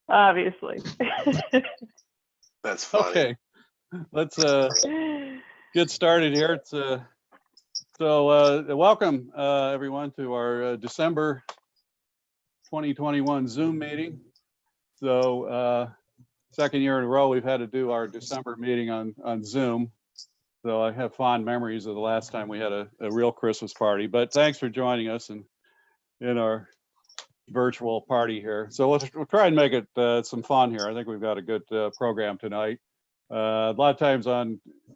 Obviously. That's funny. Okay, let's get started here. Welcome everyone to our December 2021 Zoom meeting. So second year in a row we've had to do our December meeting on Zoom. So I have fond memories of the last time we had a real Christmas party. But thanks for joining us in our virtual party here. So we'll try and make it some fun here. I think we've got a good program tonight. A lot of times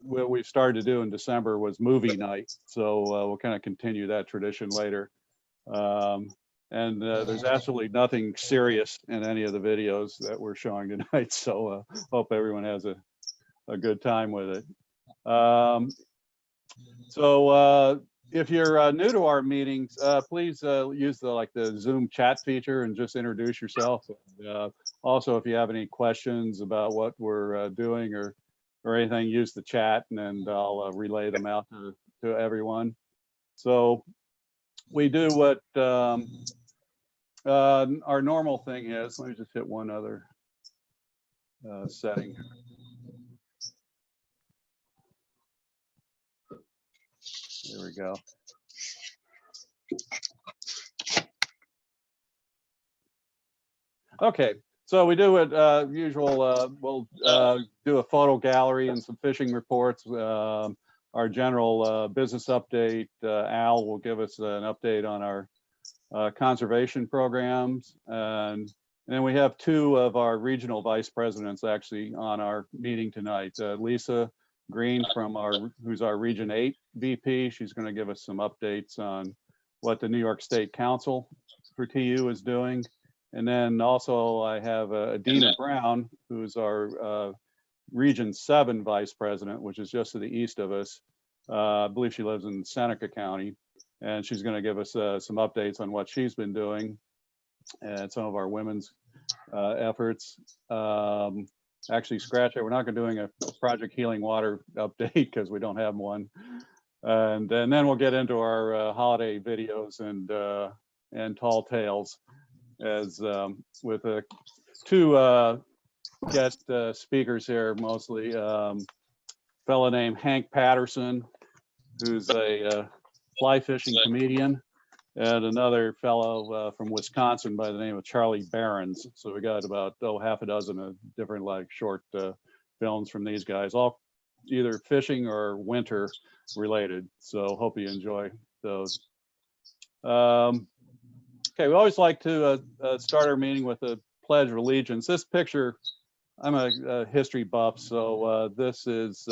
what we've started to do in December was movie night. So we'll kind of continue that tradition later. There's absolutely nothing serious in any of the videos that we're showing tonight. So hope everyone has a good time with it. If you're new to our meetings, please use the Zoom chat feature and just introduce yourself. Also, if you have any questions about what we're doing or anything, use the chat and I'll relay them out to everyone. So we do what our normal thing is. Let me just hit one other setting. There we go. Okay, so we do it usual. We'll do a photo gallery and some fishing reports. Our general business update. Al will give us an update on our conservation programs, and then we have two of our regional vice presidents actually on our meeting tonight. Lisa Green who's our Region 8 VP. She's going to give us some updates on what the New York State Council for TU is doing. And then also I have Adina Brown, who's our Region 7 Vice President, which is just to the east of us. I believe she lives in Seneca County, and she's going to give us some updates on what she's been doing and some of our women's efforts. Actually, scratch it. We're not going to be doing a Project Healing Water update because we don't have one. And then we'll get into our holiday videos and tall tales, as with two guest speakers here, mostly fellow named Hank Patterson, who's a fly fishing comedian, and another fellow from Wisconsin by the name of Charlie Berens. So we got about half a dozen of different short films from these guys, all either fishing or winter related. So hope you enjoy those. Okay, we always like to start our meeting with a pledge of allegiance. This picture, I'm a history buff, so this is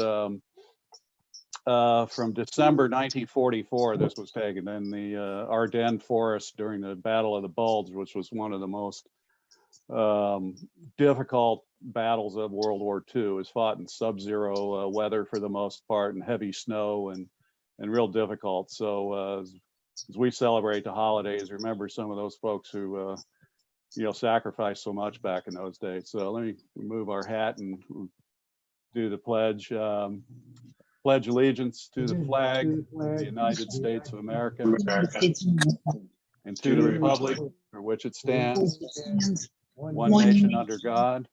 from December 1944. This was taken in the Ardennes forest during the Battle of the Bulge, which was one of the most difficult battles of World War II. It was fought in sub-zero weather for the most part, and heavy snow, and real difficult. So as we celebrate the holidays, remember some of those folks who sacrificed so much back in those days. So let me remove our hat and do the pledge. Pledge allegiance to the flag of the United States of America and to the republic for which it stands, one nation under God,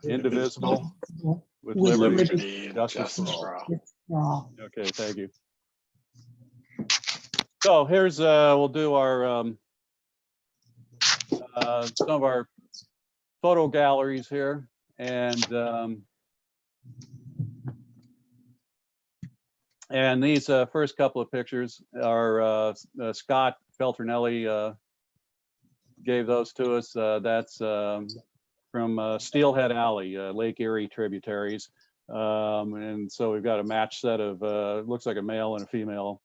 indivisible, with liberty and justice for all. Okay, thank you. So here's we'll do our some of our photo galleries here, and these first couple of pictures are Scott Feltrinelli gave those to us. That's from Steelhead Alley, Lake Erie tributaries. And so we've got a match set of, looks like a male and a female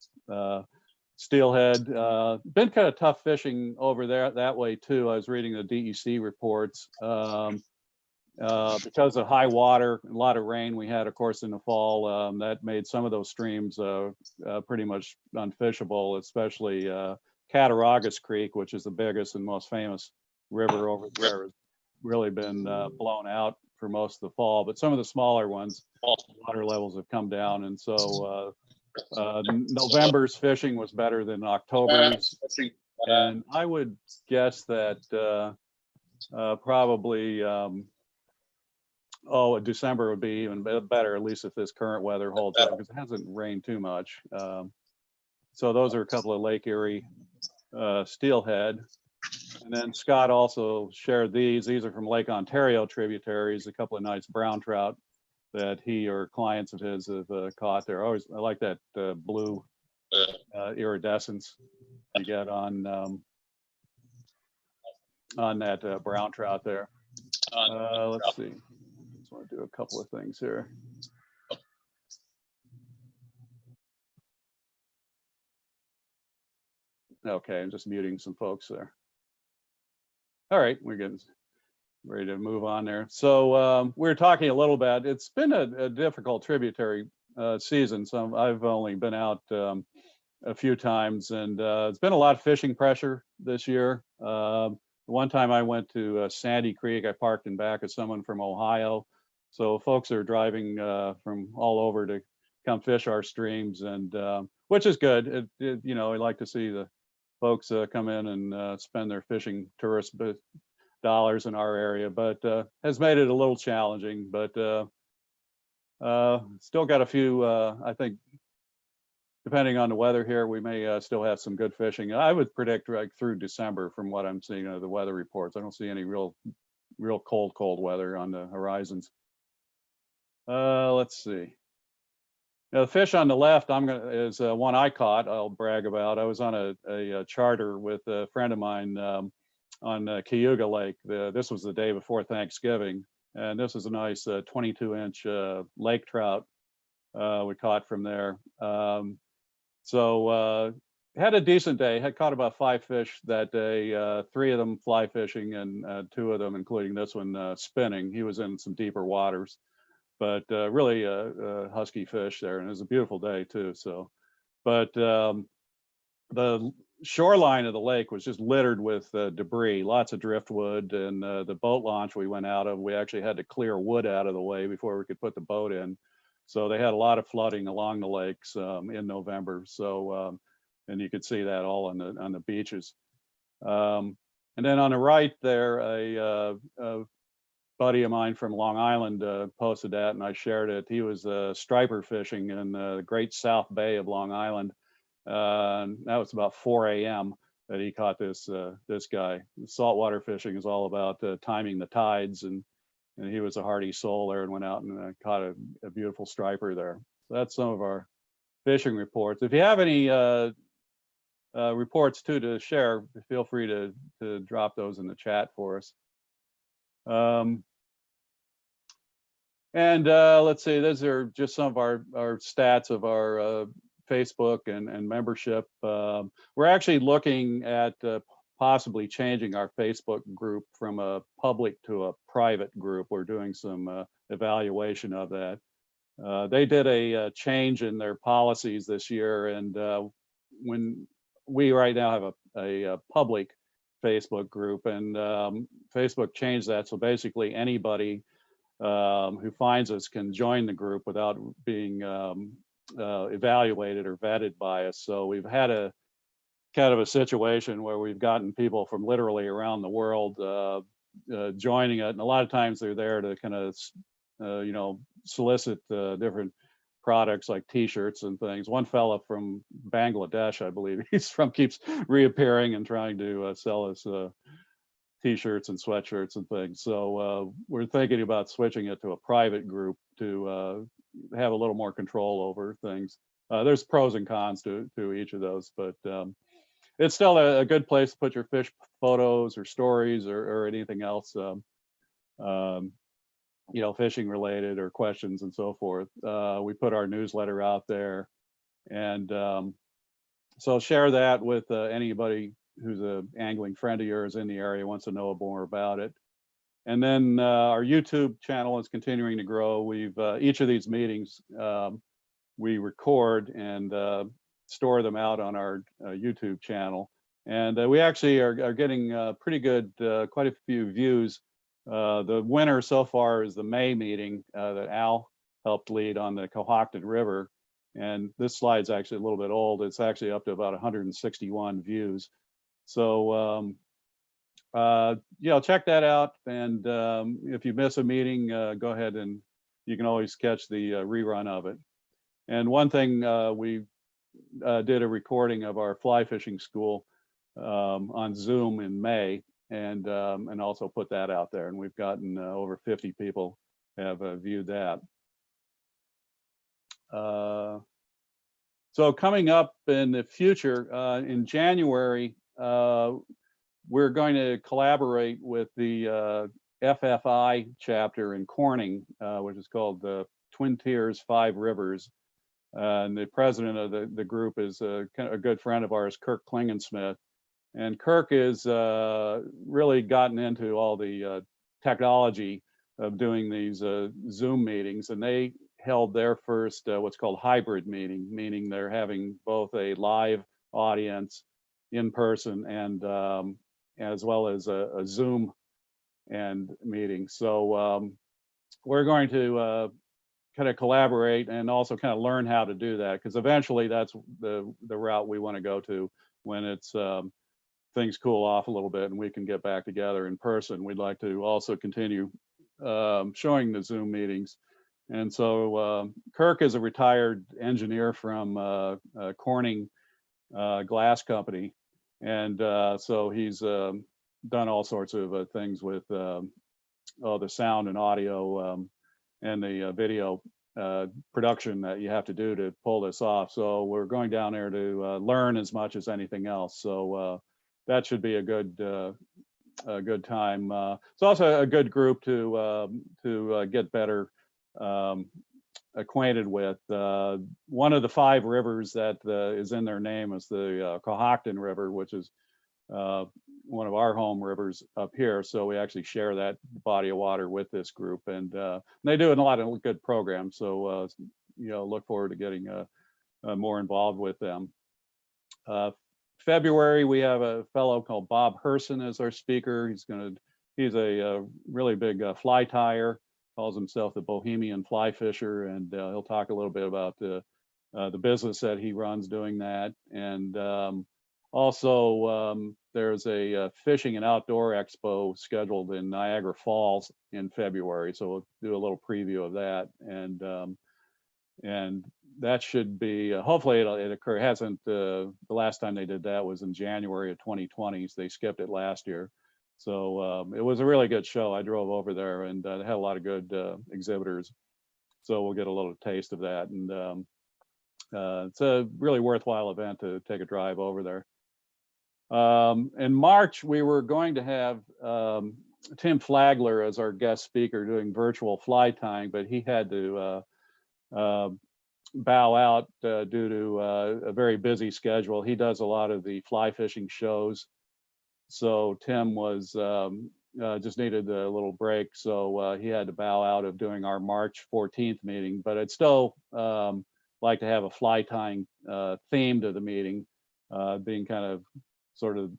steelhead. Been kind of tough fishing over there that way too. I was reading the DEC reports. Because of high water, a lot of rain we had, of course, in the fall, that made some of those streams pretty much unfishable, especially Cattaraugus Creek, which is the biggest and most famous river over there, has really been blown out for most of the fall. But some of the smaller ones, water levels have come down, and so November's fishing was better than October's. And I would guess that Probably, December would be even better, at least if this current weather holds up, because it hasn't rained too much. So those are a couple of Lake Erie steelhead. And then Scott also shared these. These are from Lake Ontario tributaries, a couple of nice brown trout that he or clients of his have caught there. I like that blue iridescence you get on that brown trout there. Let's see. Just want to do a couple of things here. Okay, I'm just muting some folks there. All right, we're getting ready to move on there. So we were talking a little bit. It's been a difficult tributary season. So I've only been out a few times, and it's been a lot of fishing pressure this year. One time I went to Sandy Creek. I parked in back of someone from Ohio. So folks are driving from all over to come fish our streams, and which is good. You know, I like to see the folks come in and spend their fishing tourist dollars in our area, but has made it a little challenging. But still got a few. I think, depending on the weather here, we may still have some good fishing. I would predict like through December, from what I'm seeing of the weather reports. I don't see any real cold weather on the horizons. Let's see. Now, the fish on the left is one I caught. I'll brag about. I was on a charter with a friend of mine on Cayuga Lake. This was the day before Thanksgiving, and this is a nice 22-inch lake trout we caught from there. So had a decent day. Had caught about 5 fish that day. 3 of them fly fishing, and 2 of them, including this one, spinning. He was in some deeper waters. But really husky fish there, and it was a beautiful day too. So, but the shoreline of the lake was just littered with debris, lots of driftwood, and the boat launch we went out of, we actually had to clear wood out of the way before we could put the boat in. So they had a lot of flooding along the lakes in November. So, and you could see that all on the beaches. And then on the right there, a buddy of mine from Long Island posted that, and I shared it. He was striper fishing in the Great South Bay of Long Island. That was about 4 a.m. that he caught this guy. Saltwater fishing is all about timing the tides, and he was a hardy soul there and went out and caught a beautiful striper there. So that's some of our fishing reports. If you have any reports too to share, feel free to drop those in the chat for us. And let's see, those are just some of our stats of our Facebook and membership. We're actually looking at possibly changing our Facebook group from a public to a private group. We're doing some evaluation of that. They did a change in their policies this year, and when we right now have a public Facebook group, and Facebook changed that, so basically anybody who finds us can join the group without being evaluated or vetted by us. So we've had a kind of a situation where we've gotten people from literally around the world joining it, and a lot of times they're there to kind of solicit different products like T-shirts and things. One fella from Bangladesh, I believe he's from, keeps reappearing and trying to sell us T-shirts and sweatshirts and things. So we're thinking about switching it to a private group to have a little more control over things. There's pros and cons to each of those, but it's still a good place to put your fish photos or stories or anything else, fishing related or questions and so forth. We put our newsletter out there, and so share that with anybody who's an angling friend of yours in the area, wants to know more about it. And then our YouTube channel is continuing to grow. We've each of these meetings we record and store them out on our YouTube channel, and we actually are getting pretty good, quite a few views. The winner so far is the May meeting that Al helped lead on the Cohocton River, and this slide's actually a little bit old. It's actually up to about 161 views. So check that out. And if you miss a meeting, go ahead and you can always catch the rerun of it. And one thing, we did a recording of our fly fishing school on Zoom in May, and also put that out there. And we've gotten over 50 people have viewed that. So coming up in the future, in January, we're going to collaborate with the FFI chapter in Corning, which is called the Twin Tiers 5 Rivers. And the president of the group is kind of a good friend of ours, Kirk Klingensmith. And Kirk is really gotten into all the technology of doing these Zoom meetings, and they held their first what's called hybrid meeting, meaning they're having both a live audience in person and as well as a Zoom and meeting. So we're going to kind of collaborate and also kind of learn how to do that, because eventually that's the route we want to go to when it's things cool off a little bit and we can get back together in person. We'd like to also continue showing the Zoom meetings. And so Kirk is a retired engineer from Corning Glass Company. And so he's done all sorts of things with the sound and audio and the video production that you have to do to pull this off. So we're going down there to learn as much as anything else. So that should be a good time. It's also a good group to get better acquainted with. One of the 5 rivers that is in their name is the Cohocton River, which is one of our home rivers up here. So we actually share that body of water with this group, and they do a lot of good programs. So look forward to getting more involved with them. February, we have a fellow called Bob Herson as our speaker. He's a really big fly tyer, calls himself the Bohemian fly fisher, and he'll talk a little bit about the business that he runs doing that. And also there's a fishing and outdoor expo scheduled in Niagara Falls in February. So we'll do a little preview of that. And that should be, hopefully it occur. Hasn't, the last time they did that was in January of 2020. So they skipped it last year. So it was a really good show. I drove over there, and they had a lot of good exhibitors. So we'll get a little taste of that. And it's a really worthwhile event to take a drive over there. In March, we were going to have Tim Flagler as our guest speaker doing virtual fly tying, but he had to bow out due to a very busy schedule. He does a lot of the fly fishing shows. So Tim was just needed a little break. So he had to bow out of doing our March 14th meeting, but I'd still like to have a fly tying theme to the meeting, being kind of sort of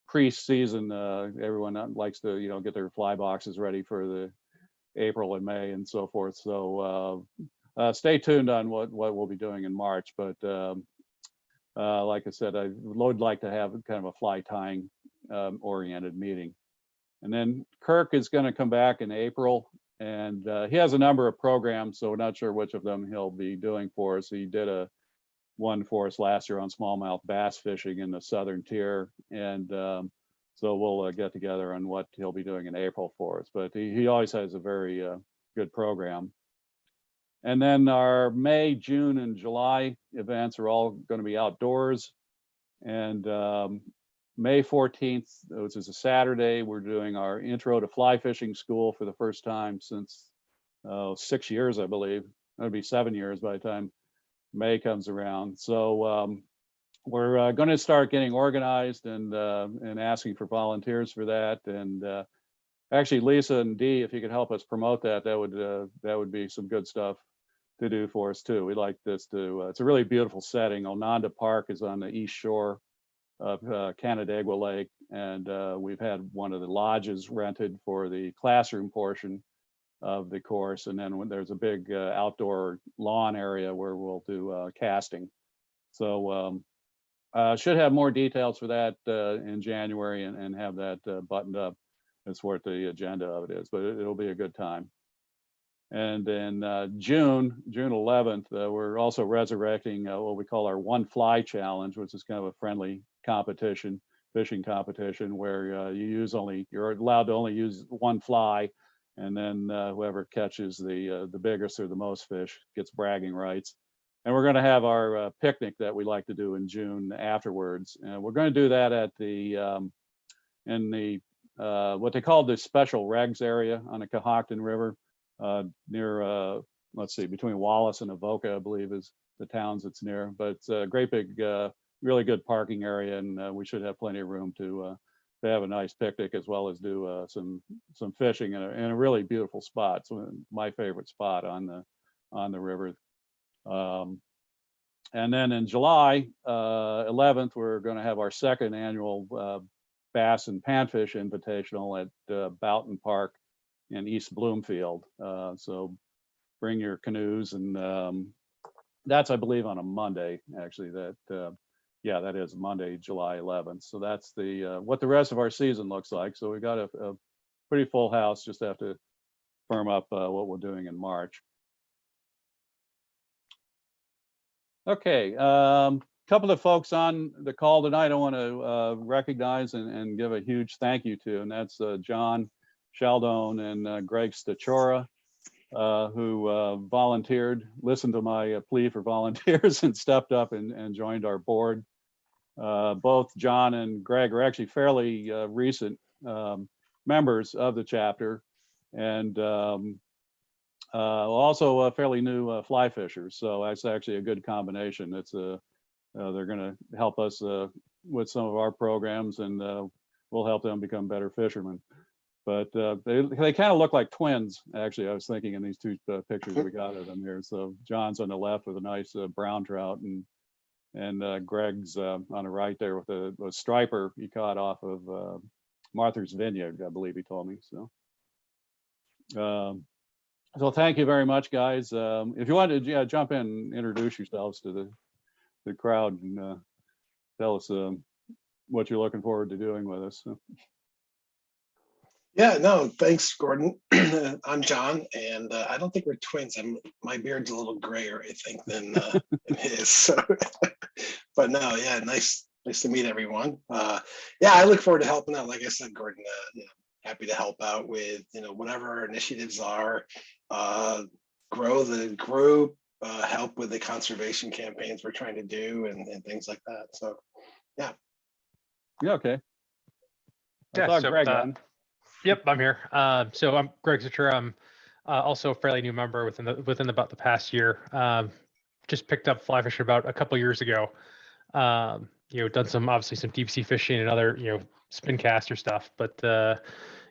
pre-season. Everyone likes to, get their fly boxes ready for the April and May and so forth. So stay tuned on what we'll be doing in March. But like I said, I would like to have kind of a fly tying oriented meeting. And then Kirk is going to come back in April, and he has a number of programs, so we're not sure which of them he'll be doing for us. He did one for us last year on smallmouth bass fishing in the southern tier, and so we'll get together on what he'll be doing in April for us. But he always has a very good program. And then our May, June, and July events are all going to be outdoors. And May 14th, which is a Saturday, we're doing our Intro to Fly Fishing School for the first time since 6 years, I believe. It'll be 7 years by the time May comes around. So we're going to start getting organized and asking for volunteers for that. And actually, Lisa and Dee, if you could help us promote that, that would be some good stuff to do for us too. We'd like this to, it's a really beautiful setting. Ononda Park is on the east shore of Canandaigua Lake, and we've had one of the lodges rented for the classroom portion of the course. And then when there's a big outdoor lawn area where we'll do casting. So Should have more details for that in January and have that buttoned up as what the agenda of it is, but it'll be a good time. And then June 11th, we're also resurrecting what we call our One Fly Challenge, which is kind of a friendly competition, fishing competition, where you're allowed to only use one fly, and then whoever catches the biggest or the most fish gets bragging rights. And we're going to have our picnic that we like to do in June afterwards. And we're going to do that at in the what they call the special regs area on the Cohocton River, near let's see, between Wallace and Avoca, I believe is the towns it's near. But it's a great big, really good parking area, and we should have plenty of room to have a nice picnic as well as do some fishing in a really beautiful spot. It's my favorite spot on the river. And then in July 11th, we're going to have our second annual Bass and Panfish Invitational at Boughton Park in East Bloomfield. So bring your canoes, and that's, I believe, on a Monday, actually. Yeah, that is Monday, July 11th. So that's what the rest of our season looks like. So we got a pretty full house. Just have to firm up what we're doing in March. Okay, couple of folks on the call tonight I want to recognize and give a huge thank you to, and that's John Sheldon and Greg Stachora, who volunteered, listened to my plea for volunteers and stepped up and joined our board. Both John and Greg are actually fairly recent members of the chapter, and also fairly new fly fishers. So that's actually a good combination. It's they're going to help us with some of our programs, and we'll help them become better fishermen. But they kind of look like twins, actually. I was thinking in these two pictures we got of them here. So John's on the left with a nice brown trout, and Greg's on the right there with a striper he caught off of Martha's Vineyard, I believe he told me. So thank you very much, guys. If you want to jump in and introduce yourselves to the crowd and tell us what you're looking forward to doing with us. Yeah, no, thanks, Gordon. I'm John, and I don't think we're twins. My beard's a little grayer, I think, than his. So, but no, yeah, nice to meet everyone. Yeah, I look forward to helping out. Like I said, Gordon, happy to help out with whatever our initiatives are, grow the group, help with the conservation campaigns we're trying to do, and things like that. So, yeah. Yeah. Okay. Yeah. So, Greg on. Yep, I'm here. So I'm Greg Zicher. I'm also a fairly new member within about the past year. Just picked up fly fishing about a couple years ago. Done obviously some deep sea fishing and other spin caster stuff, but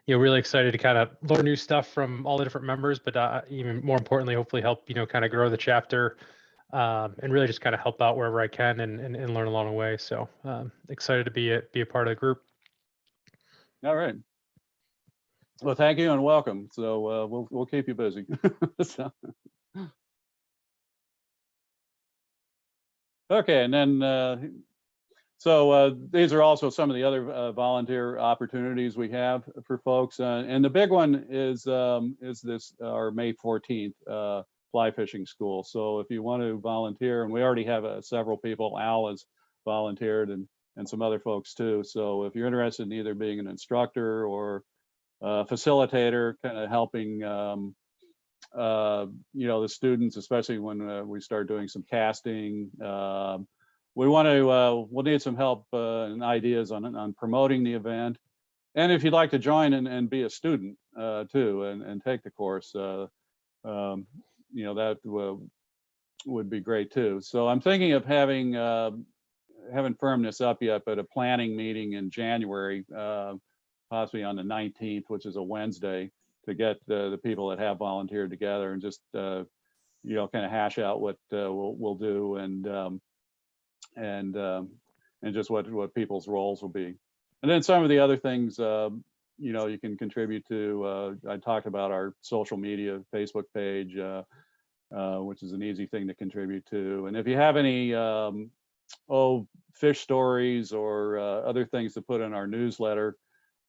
really excited to kind of learn new stuff from all the different members, but even more importantly, hopefully help kind of grow the chapter, and really just kind of help out wherever I can and learn along the way. So excited to be a part of the group. All right. Well, thank you and welcome. So we'll keep you busy. Okay, and then these are also some of the other volunteer opportunities we have for folks, and the big one is this our May 14th fly fishing school. So if you want to volunteer, and we already have several people, Al has volunteered and some other folks too. So if you're interested in either being an instructor or facilitator, kind of helping the students, especially when we start doing some casting. We'll need some help and ideas on promoting the event. And if you'd like to join and be a student too, and take the course, that would be great too. So I'm thinking of haven't firmed this up yet, but a planning meeting in January, possibly on the 19th, which is a Wednesday, to get the people that have volunteered together and just kind of hash out what we'll do and just what people's roles will be. And then some of the other things you can contribute to. I talked about our social media Facebook page, which is an easy thing to contribute to. And if you have any fish stories or other things to put in our newsletter,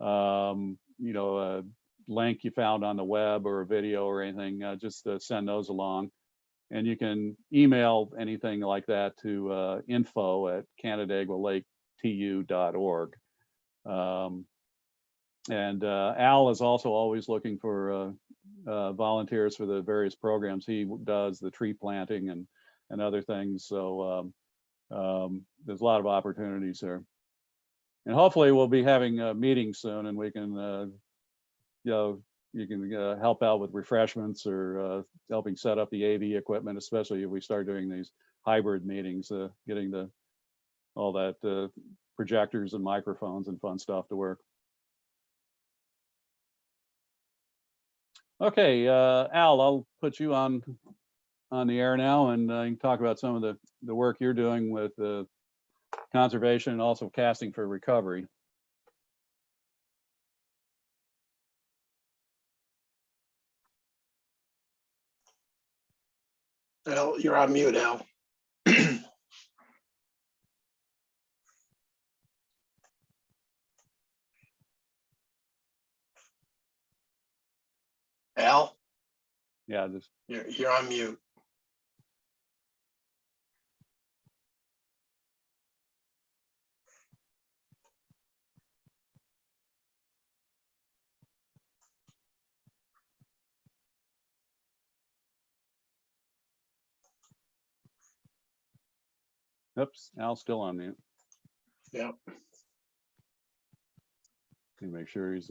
you know, a link you found on the web or a video or anything, just send those along. And you can email anything like that to info@canandaigua-lake-tu.org. And Al is also always looking for volunteers for the various programs he does, the tree planting and other things. So there's a lot of opportunities there. And hopefully we'll be having meetings soon, and we can, you know, you can help out with refreshments or helping set up the AV equipment, especially if we start doing these hybrid meetings, getting all that projectors and microphones and fun stuff to work. Okay, Al, I'll put you on the air now, and you can talk about some of the work you're doing with conservation and also casting for recovery. Al, you're on mute, Al. Al, Yeah, just you're on mute. oops, Al's still on mute. Yep. Can make sure he's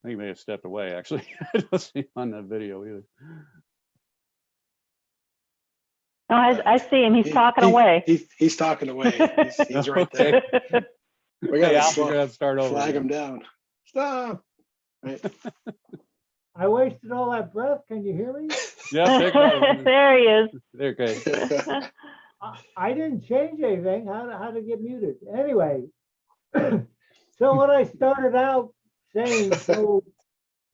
I think he may have stepped away, actually. I don't see him on that video either. No, I see him. He's talking away. He's talking away. He's right there. We Hey, gotta Al, we're gonna start over. flag again. him down. Stop. Right. I wasted all that breath. Can you hear me? Yeah, There he is. okay. I didn't change anything. How to get muted? Anyway, so what I started out saying so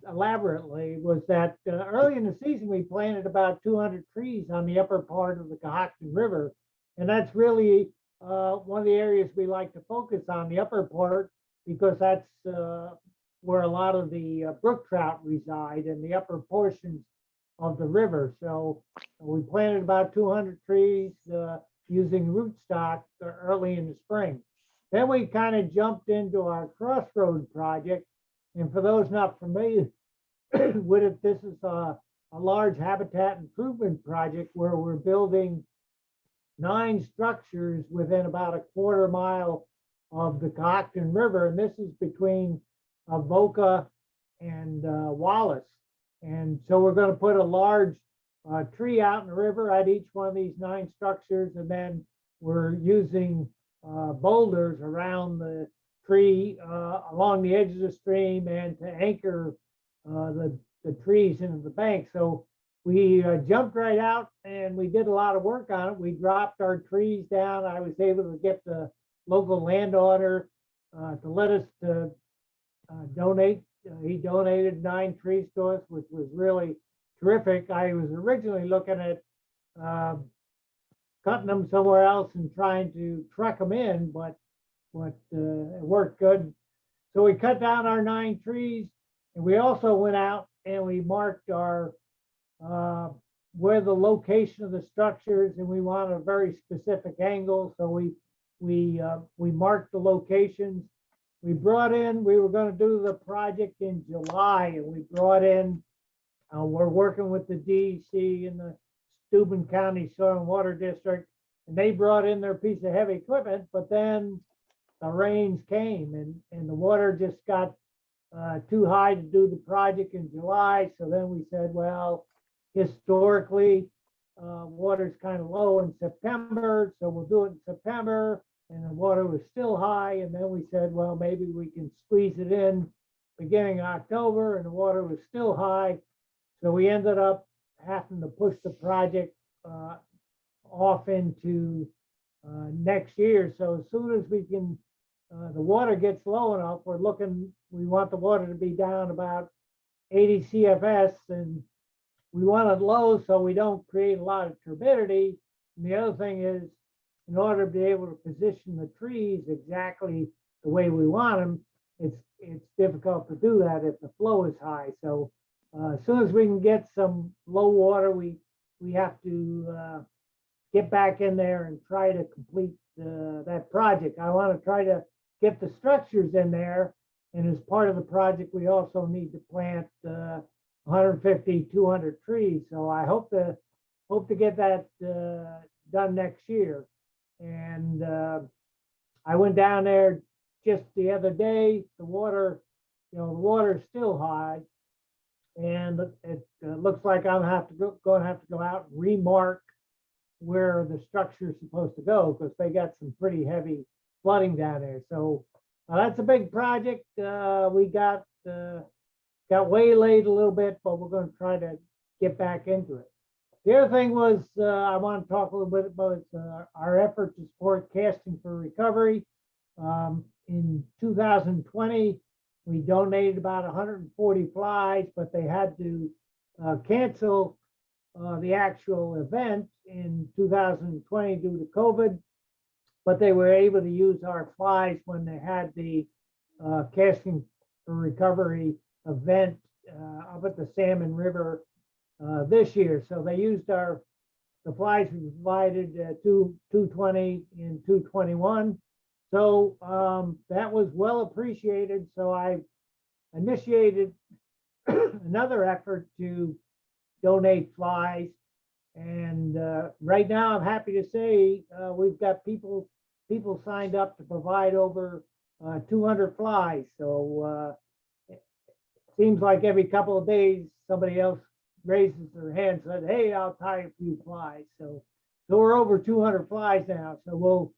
elaborately was that early in the season we planted about 200 trees on the upper part of the Cohocton River, and that's really one of the areas we like to focus on, the upper part, because that's where a lot of the brook trout reside in the upper portions of the river. So we planted about 200 trees using rootstock early in the spring. Then we kind of jumped into our Crossroad project. And for those not familiar with it, this is a large habitat improvement project where we're building 9 structures within about a quarter mile of the Cohocton River. And this is between Avoca and Wallace. And so we're going to put a large tree out in the river at each one of these 9 structures. And then we're using boulders around the tree along the edge of the stream and to anchor the trees into the bank. So we jumped right out and we did a lot of work on it. We dropped our trees down. I was able to get the local landowner to let us donate. He donated 9 trees to us, which was really terrific. I was originally looking at cutting them somewhere else and trying to truck them in, but it worked good. So we cut down our 9 trees, and we also went out and we marked our where the location of the structures, and we want a very specific angle. So we marked the locations. We brought in, we were going to do the project in July, and we brought in, we're working with the DEC and the Steuben County Soil and Water District, and they brought in their piece of heavy equipment, but then the rains came and the water just got too high to do the project in July. So then we said, well, historically, water's kind of low in September, so we'll do it in September. And the water was still high. And then we said, well, maybe we can squeeze it in beginning of October, and the water was still high. So we ended up having to push the project off into next year. So as soon as we can the water gets low enough, we want the water to be down about 80 CFS, and we want it low so we don't create a lot of turbidity. And the other thing is, in order to be able to position the trees exactly the way we want them, it's difficult to do that if the flow is high. So as soon as we can get some low water, we have to get back in there and try to complete that project. I want to try to get the structures in there. And as part of the project, we also need to plant 150, 200 trees. So I hope to get that done next year. And I went down there just the other day. The water is still high, and it looks like I'm going to have to go out and remark where the structure is supposed to go, because they got some pretty heavy flooding down there. So that's a big project. We got waylaid a little bit, but we're going to try to get back into it. The other thing was I want to talk a little bit about our effort to support casting for recovery. In 2020, we donated about 140 flies, but they had to cancel the actual event in 2020 due to COVID. But they were able to use our flies when they had the casting for recovery event up at the Salmon River this year. So they used the flies we provided 220 and 221. So that was well appreciated. So I initiated another effort to donate flies. And right now I'm happy to say we've got people signed up to provide over 200 flies. So it seems like every couple of days somebody else raises their hand and says, hey, I'll tie a few flies. So we're over 200 flies now. So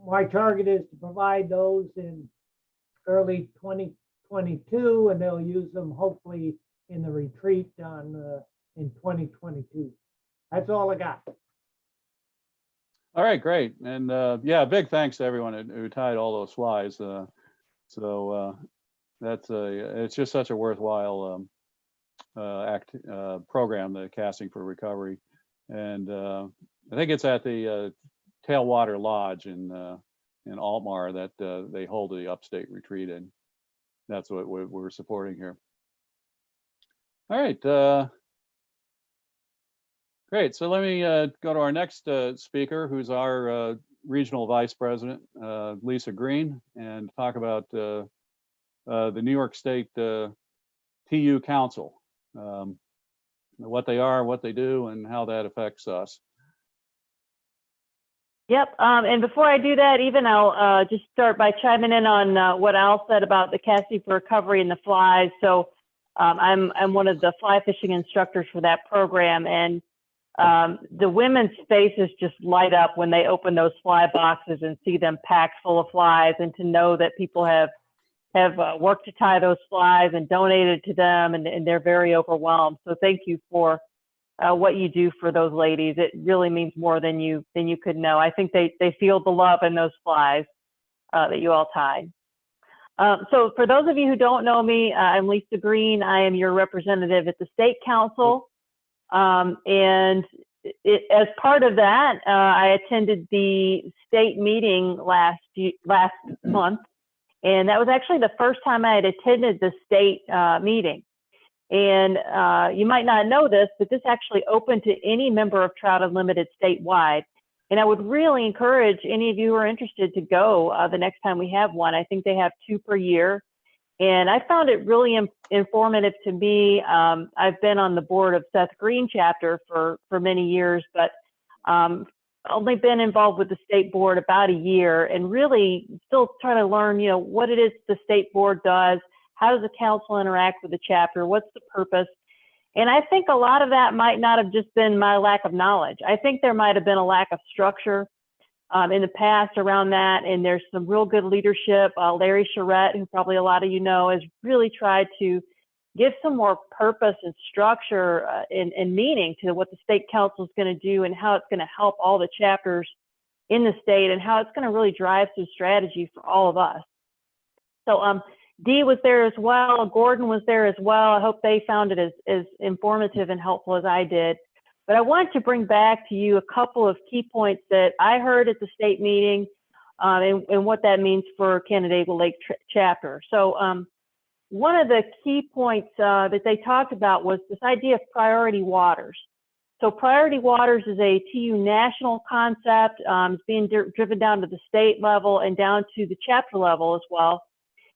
my target is to provide those in early 2022, and they'll use them hopefully in the retreat in 2022. That's all I got. All right, great. And yeah, big thanks to everyone who tied all those flies. It's just such a worthwhile program, the Casting for Recovery. And I think it's at the Tailwater Lodge in Altmar that they hold the upstate retreat in. That's what we're supporting here. All right, great. So let me go to our next speaker, who's our regional vice president, Lisa Green, and talk about the New York State TU Council, what they are, what they do, and how that affects us. Yep. And before I do that, even I'll just start by chiming in on what Al said about the casting for recovery and the flies. So I'm one of the fly fishing instructors for that program, and the women's faces just light up when they open those fly boxes and see them packed full of flies, and to know that people have worked to tie those flies and donated to them, and they're very overwhelmed. So thank you for what you do for those ladies. It really means more than you could know. I think they feel the love in those flies that you all tied. So for those of you who don't know me, I'm Lisa Green. I am your representative at the State Council. And as part of that, I attended the state meeting last month. And that was actually the first time I had attended the state meeting. And you might not know this, but this actually opened to any member of Trout Unlimited statewide. And I would really encourage any of you who are interested to go the next time we have one. I think they have 2 per year. And I found it really informative to me. I've been on the board of Seth Green chapter for many years, but only been involved with the state board about a year, and really still trying to learn, what it is the state board does. How does the council interact with the chapter? What's the purpose? And I think a lot of that might not have just been my lack of knowledge. I think there might have been a lack of structure in the past around that. And there's some real good leadership. Larry Charette, who probably a lot of you know, has really tried to give some more purpose and structure and meaning to what the state council is going to do and how it's going to help all the chapters in the state and how it's going to really drive some strategy for all of us. So Dee was there as well. Gordon was there as well. I hope they found it as informative and helpful as I did. But I wanted to bring back to you a couple of key points that I heard at the state meeting and what that means for Canandaigua Lake chapter. So one of the key points that they talked about was this idea of priority waters. So priority waters is a TU national concept. It's being driven down to the state level and down to the chapter level as well.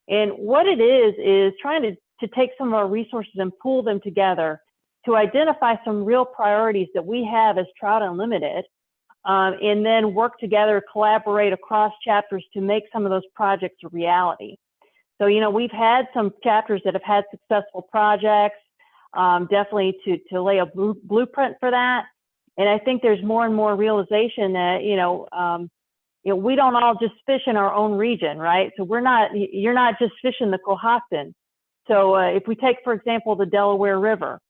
And what it is trying to take some of our resources and pool them together to identify some real priorities that we have as Trout Unlimited, and then work together, collaborate across chapters to make some of those projects a reality. So, you know, we've had some chapters that have had successful projects, definitely to lay a blueprint for that. And I think there's more and more realization that, you know, we don't all just fish in our own region, right? So you're not just fishing the Cohocton. So if we take, for example, the Delaware River.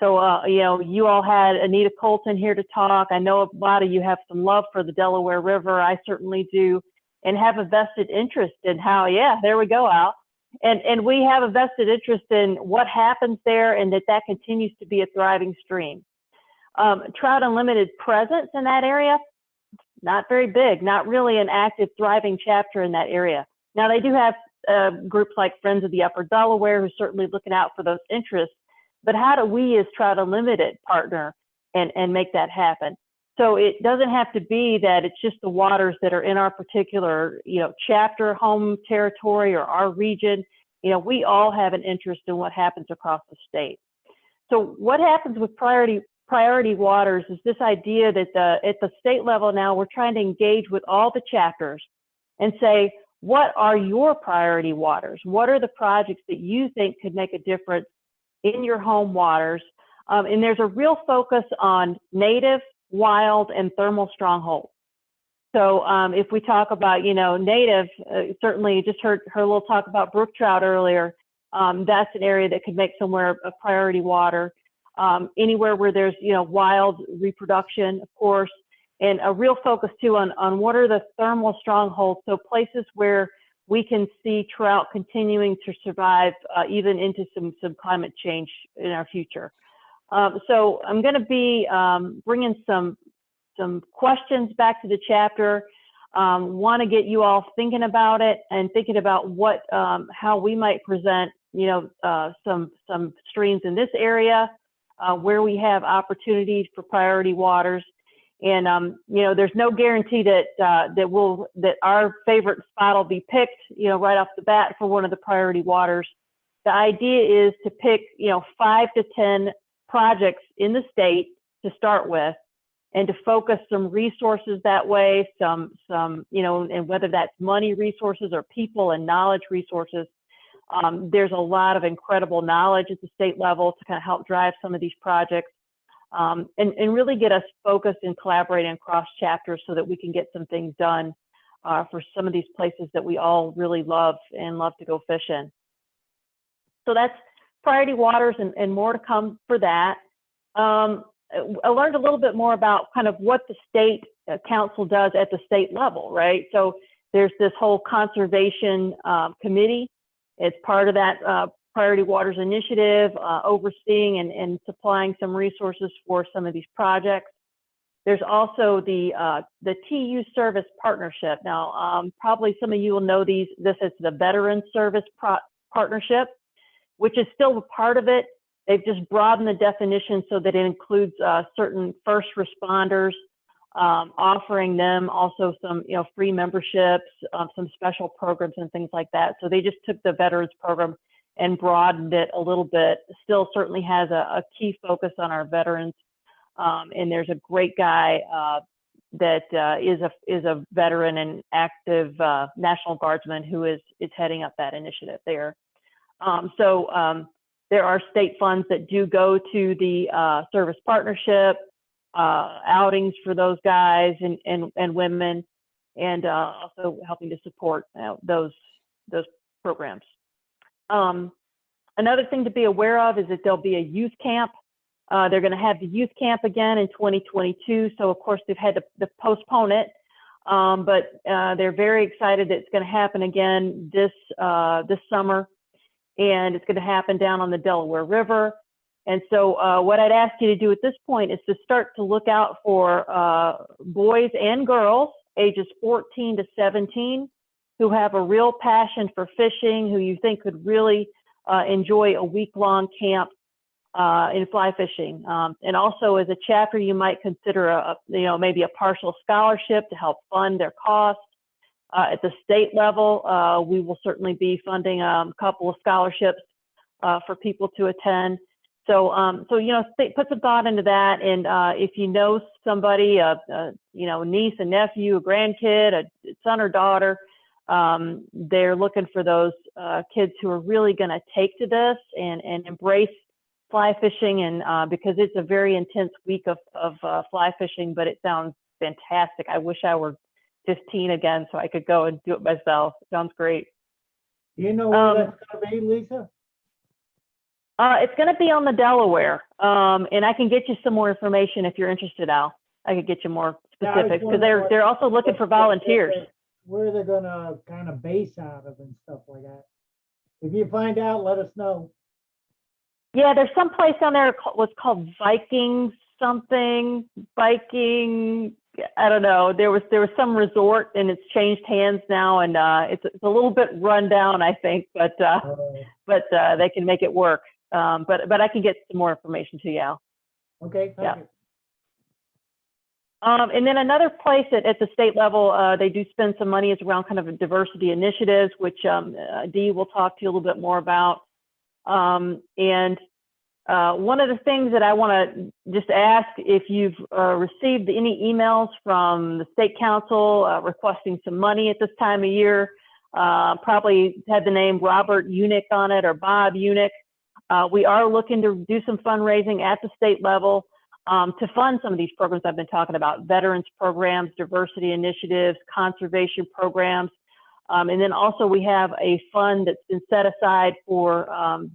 So, you know, you all had Anita Colton here to talk. I know a lot of you have some love for the Delaware River. I certainly do, and have a vested interest in how, yeah, there we go, Al. And we have a vested interest in what happens there and that continues to be a thriving stream. Trout Unlimited presence in that area, not very big, not really an active, thriving chapter in that area. Now, they do have groups like Friends of the Upper Delaware who's certainly looking out for those interests. But how do we as Trout Unlimited partner and make that happen? So it doesn't have to be that it's just the waters that are in our particular, you know, chapter, home territory, or our region. You know, we all have an interest in what happens across the state. So what happens with priority waters is this idea that at the state level now, we're trying to engage with all the chapters and say, what are your priority waters? What are the projects that you think could make a difference in your home waters? And there's a real focus on native, wild, and thermal strongholds. So if we talk about, you know, native, certainly just heard her little talk about brook trout earlier. That's an area that could make somewhere a priority water. Anywhere where there's, you know, wild reproduction, of course, and a real focus too on what are the thermal strongholds. So places where we can see trout continuing to survive even into some climate change in our future. So I'm going to be bringing some questions back to the chapter. Want to get you all thinking about it and thinking about what how we might present, you know, some streams in this area where we have opportunities for priority waters. And you know, there's no guarantee that that our favorite spot will be picked, you know, right off the bat for one of the priority waters. The idea is to pick, you know, 5 to 10 projects in the state to start with, and to focus some resources that way, some you know, and whether that's money resources or people and knowledge resources. There's a lot of incredible knowledge at the state level to kind of help drive some of these projects. And really get us focused and collaborating across chapters so that we can get some things done for some of these places that we all really love and love to go fish in. So that's priority waters and more to come for that. I learned a little bit more about kind of what the state council does at the state level, right? So there's this whole conservation committee. It's part of that Priority Waters Initiative, overseeing and supplying some resources for some of these projects. There's also the TU Service Partnership. Now, probably some of you will know this is the Veteran Service Partnership, which is still a part of it. They've just broadened the definition so that it includes certain first responders, offering them also some, you know, free memberships, some special programs and things like that. So they just took the Veterans Program and broadened it a little bit. Still certainly has a key focus on our veterans. And there's a great guy that is a veteran and active National Guardsman who is heading up that initiative there. So there are state funds that do go to the service partnership, outings for those guys and women, and also helping to support those programs. Another thing to be aware of is that there'll be a youth camp. They're going to have the youth camp again in 2022. So of course they've had to postpone it. but they're very excited that it's going to happen again this summer, and it's going to happen down on the Delaware River. And so what I'd ask you to do at this point is to start to look out for boys and girls ages 14 to 17 who have a real passion for fishing, who you think could really enjoy a week-long camp in fly fishing. And also as a chapter, you might consider maybe a partial scholarship to help fund their costs. At the state level, we will certainly be funding a couple of scholarships for people to attend. So, put some thought into that. And if you know somebody, niece, a nephew, a grandkid, a son or daughter, they're looking for those kids who are really going to take to this and embrace fly fishing. And because it's a very intense week of fly fishing, but it sounds fantastic. I wish I were 15 again so I could go and do it myself. It sounds great. Do you know where that's going to be, Lisa? It's going to be on the Delaware, and I can get you some more information if you're interested, Al. I could get you more specifics because they're also looking for volunteers. Where they're going to kind of base out of and stuff like that. If you find out, let us know. Yeah, there's some place down there what's called Viking something, Viking. I don't know. There was some resort and it's changed hands now, and it's a little bit run down, I think, but they can make it work. But I can get some more information to you, Al. Okay. Thank you. And then another place at the state level, they do spend some money is around kind of diversity initiatives, which Dee will talk to you a little bit more about. And one of the things that I want to just ask, if you've received any emails from the state council requesting some money at this time of year, probably had the name Robert Unick on it or Bob Unick. We are looking to do some fundraising at the state level to fund some of these programs I've been talking about: veterans programs, diversity initiatives, conservation programs. And then also we have a fund that's been set aside for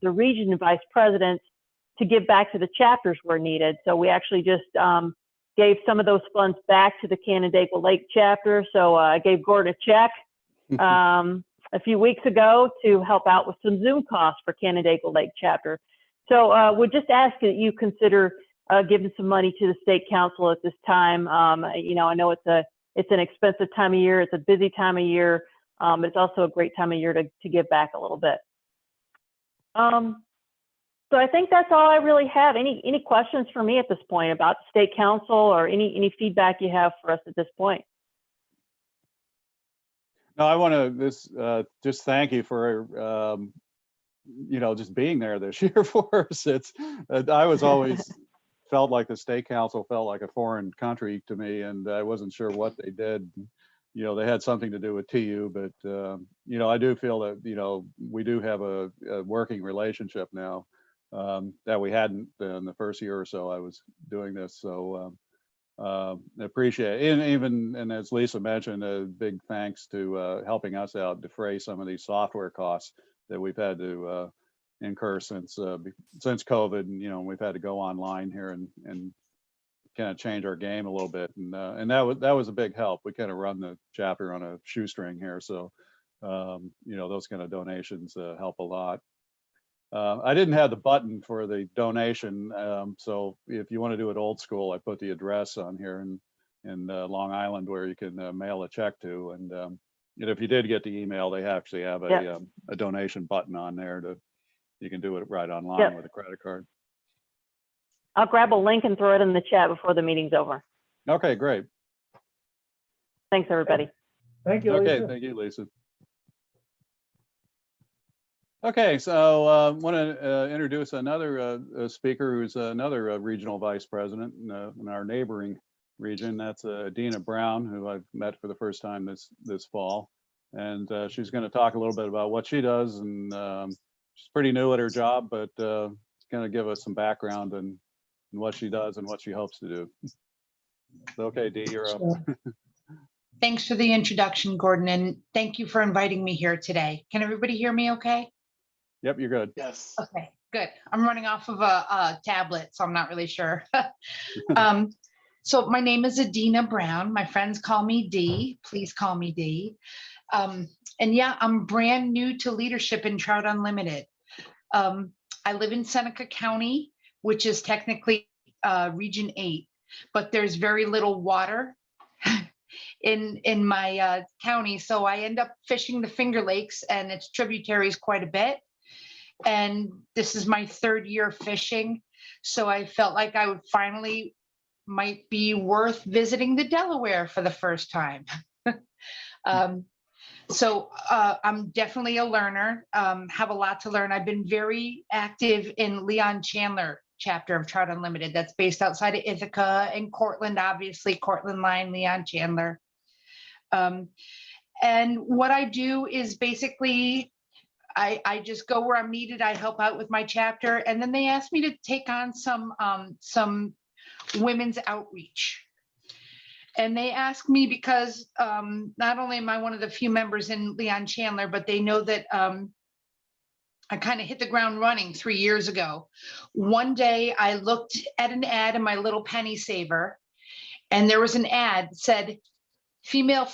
the region and vice presidents to give back to the chapters where needed. So we actually just gave some of those funds back to the Canandaigua Lake chapter. So I gave Gordon a check a few weeks ago to help out with some Zoom costs for Canandaigua Lake chapter. So we'll just ask that you consider giving some money to the state council at this time. I know it's an expensive time of year. It's a busy time of year. But it's also a great time of year to give back a little bit. So I think that's all I really have. Any questions for me at this point about the state council or any feedback you have for us at this point? No, I want to just thank you for just being there this year for us. I was always felt like the state council felt like a foreign country to me, and I wasn't sure what they did. They had something to do with TU, but I do feel that we do have a working relationship now that we hadn't in the first year or so I was doing this. So appreciate it. And as Lisa mentioned, a big thanks to helping us out defray some of these software costs that we've had to incur since COVID. And we've had to go online here and kind of change our game a little bit, and that was a big help. We kind of run the chapter on a shoestring here, so those kind of donations help a lot. I didn't have the button for the donation, so if you want to do it old school, I put the address on here in Long Island where you can mail a check to, and if you did get the email, they actually have a donation button on there you can do it right online with a credit card. I'll grab a link and throw it in the chat before the meeting's over. Okay, great. Thanks, everybody. Thank you, Okay, Lisa. thank you, Lisa. Okay, so I want to introduce another speaker who's another regional vice president in our neighboring region. That's Adina Brown, who I've met for the first time this fall. And she's going to talk a little bit about what she does. And she's pretty new at her job, but going to give us some background and what she does and what she hopes to do. Okay, Dee, you're up. Thanks for the introduction, Gordon, and thank you for inviting me here today. Can everybody hear me okay? Yep, you're good. Yes. Okay, good. I'm running off of a tablet, so I'm not really sure. So my name is Adina Brown. My friends call me Dee. Please call me Dee. And yeah, I'm brand new to leadership in Trout Unlimited. I live in Seneca County, which is technically Region 8, but there's very little water in my county. So I end up fishing the Finger Lakes and its tributaries quite a bit. And this is my 3rd year fishing. So I felt like I would finally might be worth visiting the Delaware for the first time. So I'm definitely a learner, have a lot to learn. I've been very active in Leon Chandler chapter of Trout Unlimited that's based outside of Ithaca and Cortland, obviously Cortland line, Leon Chandler. And what I do is basically, I just go where I'm needed. I help out with my chapter. And then they asked me to take on some women's outreach. And they asked me because not only am I one of the few members in Leon Chandler, but they know that I kind of hit the ground running 3 years ago. One day I looked at an ad in my little penny saver, and there was an ad that said, female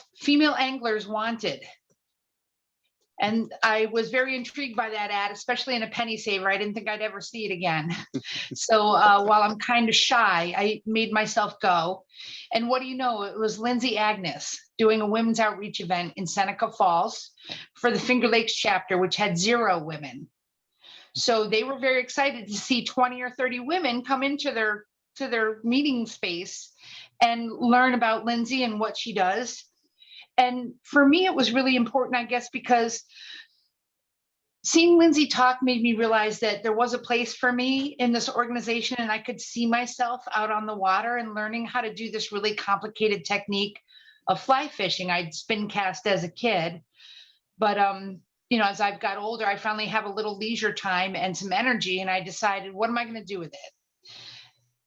anglers wanted. And I was very intrigued by that ad, especially in a penny saver. I didn't think I'd ever see it again. So while I'm kind of shy, I made myself go. And what do you know? It was Lindsay Agnes doing a women's outreach event in Seneca Falls for the Finger Lakes chapter, which had 0 women. So they were very excited to see 20 or 30 women come into their meeting space and learn about Lindsay and what she does. And for me, it was really important, I guess, because seeing Lindsay talk made me realize that there was a place for me in this organization, and I could see myself out on the water and learning how to do this really complicated technique of fly fishing. I'd spin cast as a kid, but you know, as I've got older, I finally have a little leisure time and some energy, and I decided, what am I going to do with it?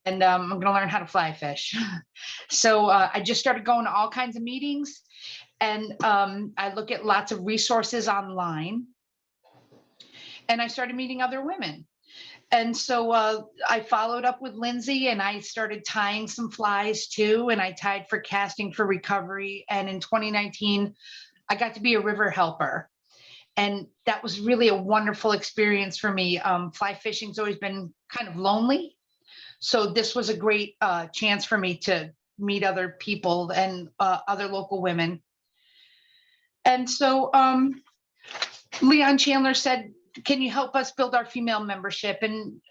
And I'm going to learn how to fly fish. So I just started going to all kinds of meetings. And I look at lots of resources online, and I started meeting other women. And so I followed up with Lindsay, and I started tying some flies too. And I tied for Casting for Recovery. And in 2019, I got to be a river helper. And that was really a wonderful experience for me. Fly fishing's always been kind of lonely. So this was a great chance for me to meet other people and other local women. And so Leon Chandler said, can you help us build our female membership? And,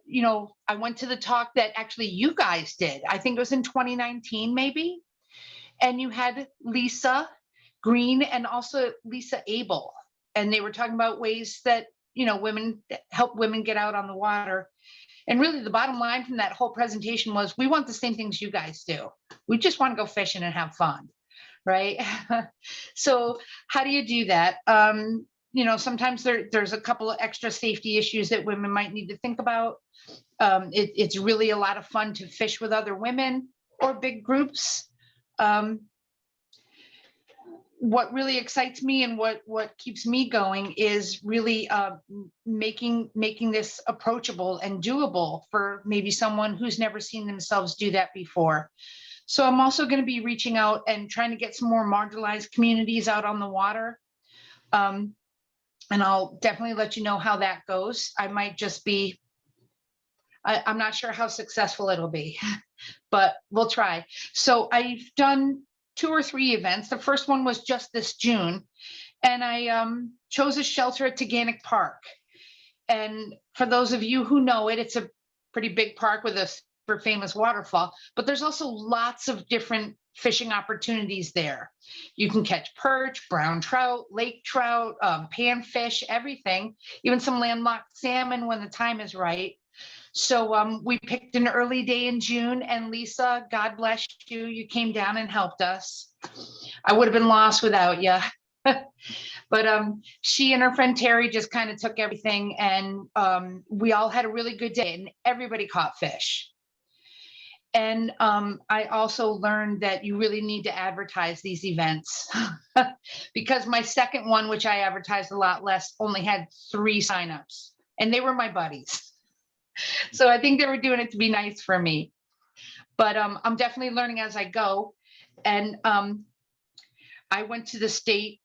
you know, I went to the talk that actually you guys did. I think it was in 2019, maybe. And you had Lisa Green and also Lisa Abel. And they were talking about ways that, you know, help women get out on the water. And really the bottom line from that whole presentation was, we want the same things you guys do. We just want to go fishing and have fun. Right? So how do you do that? You know, sometimes there's a couple of extra safety issues that women might need to think about. It's really a lot of fun to fish with other women or big groups. What really excites me and what keeps me going is really making this approachable and doable for maybe someone who's never seen themselves do that before. So I'm also going to be reaching out and trying to get some more marginalized communities out on the water. And I'll definitely let you know how that goes. I might just be, I'm not sure how successful it'll be, but we'll try. So I've done 2 or 3 events. The first one was just this June, and I chose a shelter at Taganic Park. And for those of you who know it, it's a pretty big park with a super famous waterfall, but there's also lots of different fishing opportunities there. You can catch perch, brown trout, lake trout, panfish, everything, even some landlocked salmon when the time is right. So we picked an early day in June, and Lisa, God bless you, you came down and helped us. I would have been lost without you. But she and her friend Terry just kind of took everything, and we all had a really good day, and everybody caught fish. And I also learned that you really need to advertise these events because my second one, which I advertised a lot less, only had 3 signups, and they were my buddies. So I think they were doing it to be nice for me. But I'm definitely learning as I go. And I went to the state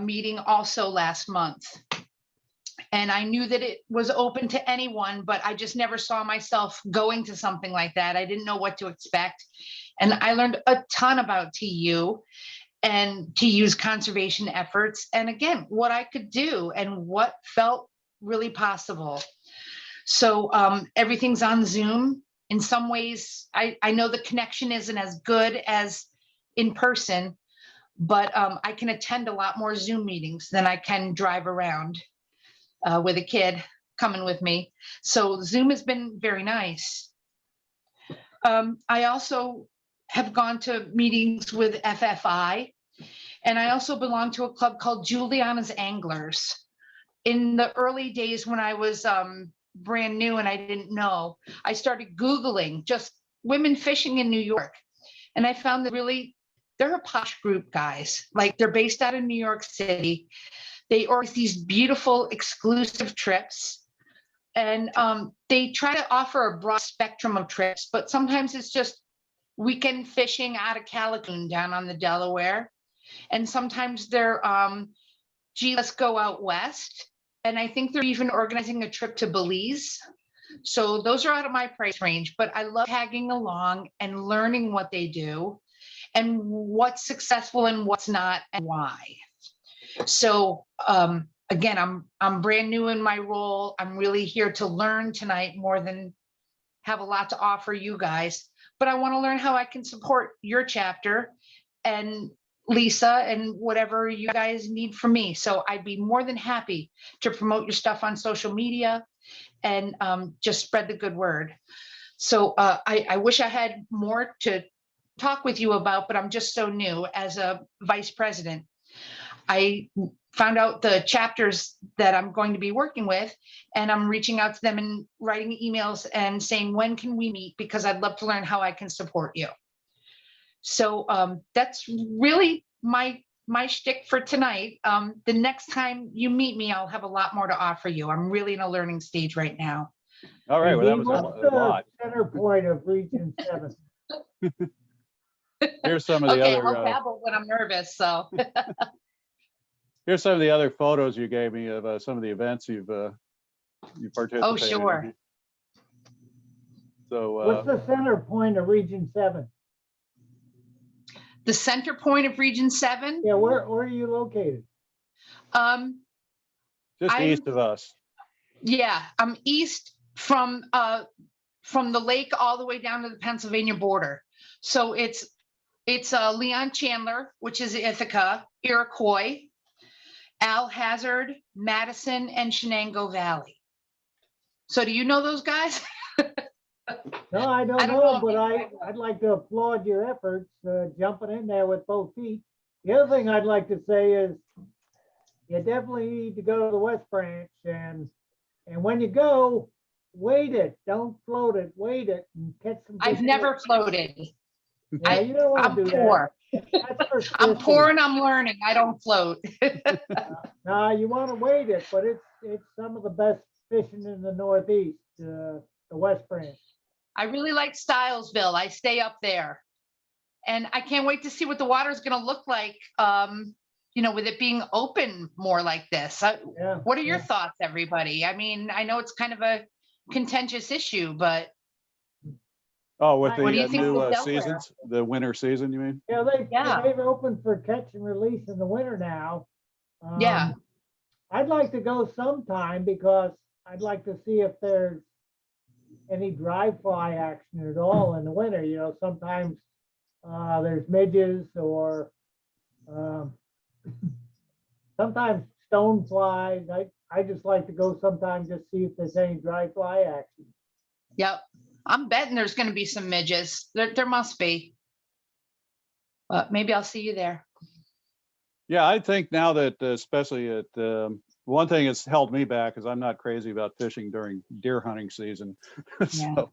meeting also last month. And I knew that it was open to anyone, but I just never saw myself going to something like that. I didn't know what to expect. And I learned a ton about TU and TU's conservation efforts. And again, what I could do and what felt really possible. So everything's on Zoom. In some ways, I know the connection isn't as good as in person, but I can attend a lot more Zoom meetings than I can drive around with a kid coming with me. So Zoom has been very nice. I also have gone to meetings with FFI, and I also belong to a club called Juliana's Anglers. In the early days when I was brand new and I didn't know, I started Googling just women fishing in New York. And I found that really, they're a posh group, guys. Like, they're based out of New York City. They organize these beautiful exclusive trips, and they try to offer a broad spectrum of trips, but sometimes it's just weekend fishing out of Calicoon down on the Delaware. And sometimes they're, gee, let's go out west. And I think they're even organizing a trip to Belize. So those are out of my price range, but I love tagging along and learning what they do and what's successful and what's not and why. So again, I'm brand new in my role. I'm really here to learn tonight more than have a lot to offer you guys, but I want to learn how I can support your chapter and Lisa and whatever you guys need from me. So I'd be more than happy to promote your stuff on social media and just spread the good word. So I wish I had more to talk with you about, but I'm just so new as a vice president. I found out the chapters that I'm going to be working with, and I'm reaching out to them and writing emails and saying, when can we meet? Because I'd love to learn how I can support you. So that's really my shtick for tonight. The next time you meet me, I'll have a lot more to offer you. I'm really in a learning stage right now. All right, well, that was What's a lot. the center point of Region 7? Here's some of the Okay, other, I'll babble when I'm nervous, so. here's some of the other photos you gave me of some of the events you participated in. Oh, sure. So What's the center point of Region 7? The center point of Region 7? Yeah, where are you located? just I'm- east of us. Yeah, I'm east from the lake all the way down to the Pennsylvania border. So it's Leon Chandler, which is Ithaca, Iroquois, Alhazard, Madison, and Shenango Valley. So do you know those guys? No, I don't I don't know, know. but I'd like to applaud your efforts, jumping in there with both feet. The other thing I'd like to say is you definitely need to go to the West Branch, and when you go, wait it, don't float it, wait it and catch some. I've good never fish. floated. Yeah, you don't want I'm to do poor. that. That's for I'm sissies. poor and I'm learning. I don't float. No, you want to wait it, but it's some of the best fishing in the Northeast, the West Branch. I really like Stylesville. I stay up there. And I can't wait to see what the water is going to look like, with it being open more like this. Yeah. What are your yeah. thoughts, everybody? I mean, I know it's kind of a contentious issue, but Oh, with What do you the think new of Delaware? seasons, the winter season, you mean? Yeah, Yeah. they've opened for catch and release in the winter now. Yeah. I'd like to go sometime because I'd like to see if there's any dry fly action at all in the winter. Sometimes there's midges or sometimes stone flies. I just like to go sometime just see if there's any dry fly action. Yep. I'm betting there's going to be some midges. There must be. But maybe I'll see you there. Yeah, I think now that especially at one thing that's held me back is I'm not crazy about fishing during deer hunting season. So,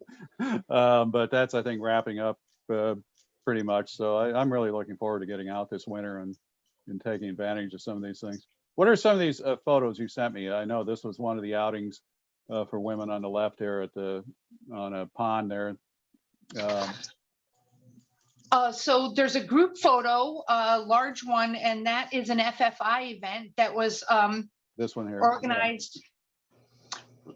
but that's, I think, wrapping up pretty much. So I'm really looking forward to getting out this winter and taking advantage of some of these things. What are some of these photos you sent me? I know this was one of the outings for women on the left here on a pond there. So there's a group photo, a large one, and that is an FFI event that was This one here. organized.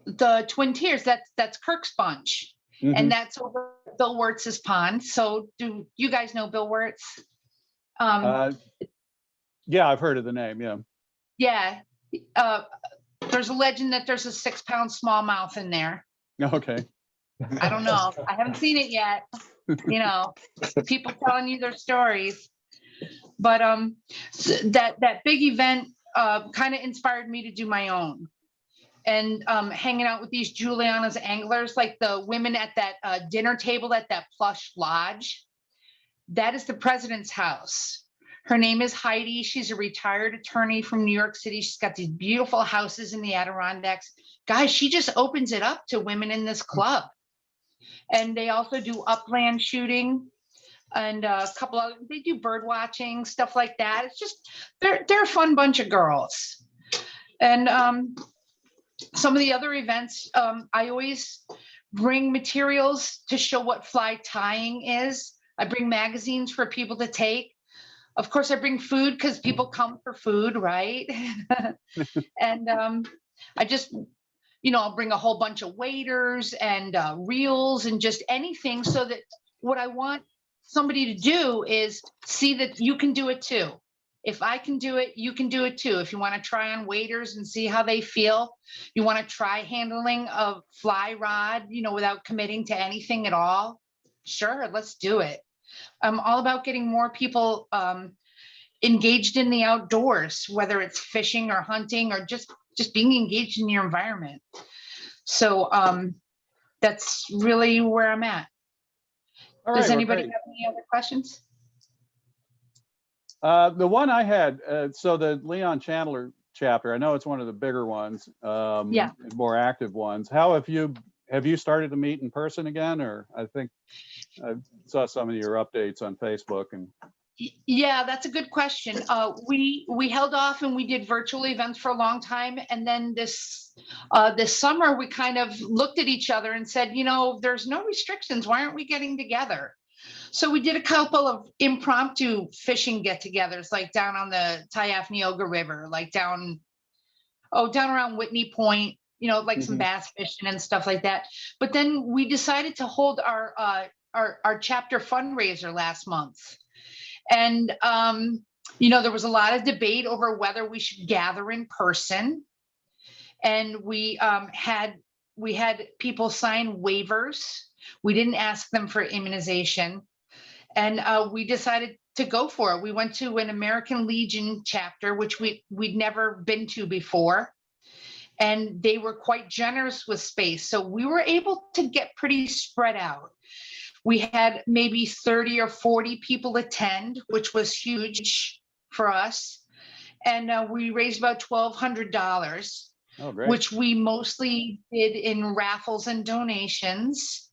The Twin Tiers, that's Kirk's bunch. Mhm. And that's over Bill Wirtz's pond. So do you guys know Bill Wirtz? Yeah, I've heard of the name. Yeah. Yeah. There's a legend that there's a 6-pound smallmouth in there. Okay. I don't know. I haven't seen it yet. You know, people telling you their stories. But that big event kind of inspired me to do my own. And hanging out with these Juliana's anglers, like the women at that dinner table at that plush lodge. That is the president's house. Her name is Heidi. She's a retired attorney from New York City. She's got these beautiful houses in the Adirondacks. Guys, she just opens it up to women in this club. And they also do upland shooting and a couple of, they do bird watching, stuff like that. It's just, they're a fun bunch of girls. And some of the other events, I always bring materials to show what fly tying is. I bring magazines for people to take. Of course, I bring food because people come for food, right? And I just, you know, I'll bring a whole bunch of waders and reels and just anything so that what I want somebody to do is see that you can do it too. If I can do it, you can do it too. If you want to try on waders and see how they feel, you want to try handling a fly rod, you know, without committing to anything at all. Sure, let's do it. I'm all about getting more people engaged in the outdoors, whether it's fishing or hunting or just being engaged in your environment. So that's really where I'm at. All right, Does well, anybody great. have any other questions? The one I had, so the Leon Chandler chapter, I know it's one of the bigger ones, Yeah. more active ones. How have you started to meet in person again? Or I think I saw some of your updates on Facebook and. Yeah, that's a good question. We held off and we did virtual events for a long time. And then this summer, we kind of looked at each other and said, you know, there's no restrictions. Why aren't we getting together? So we did a couple of impromptu fishing get-togethers, like down on the Tyaph-Neoga River, like down around Whitney Point, you know, like some bass fishing and stuff like that. But then we decided to hold our chapter fundraiser last month. And, you know, there was a lot of debate over whether we should gather in person. And we had people sign waivers. We didn't ask them for immunization. And we decided to go for it. We went to an American Legion chapter, which we'd never been to before. And they were quite generous with space. So we were able to get pretty spread out. We had maybe 30 or 40 people attend, which was huge for us. And we raised about $1,200, which we mostly did in raffles and donations.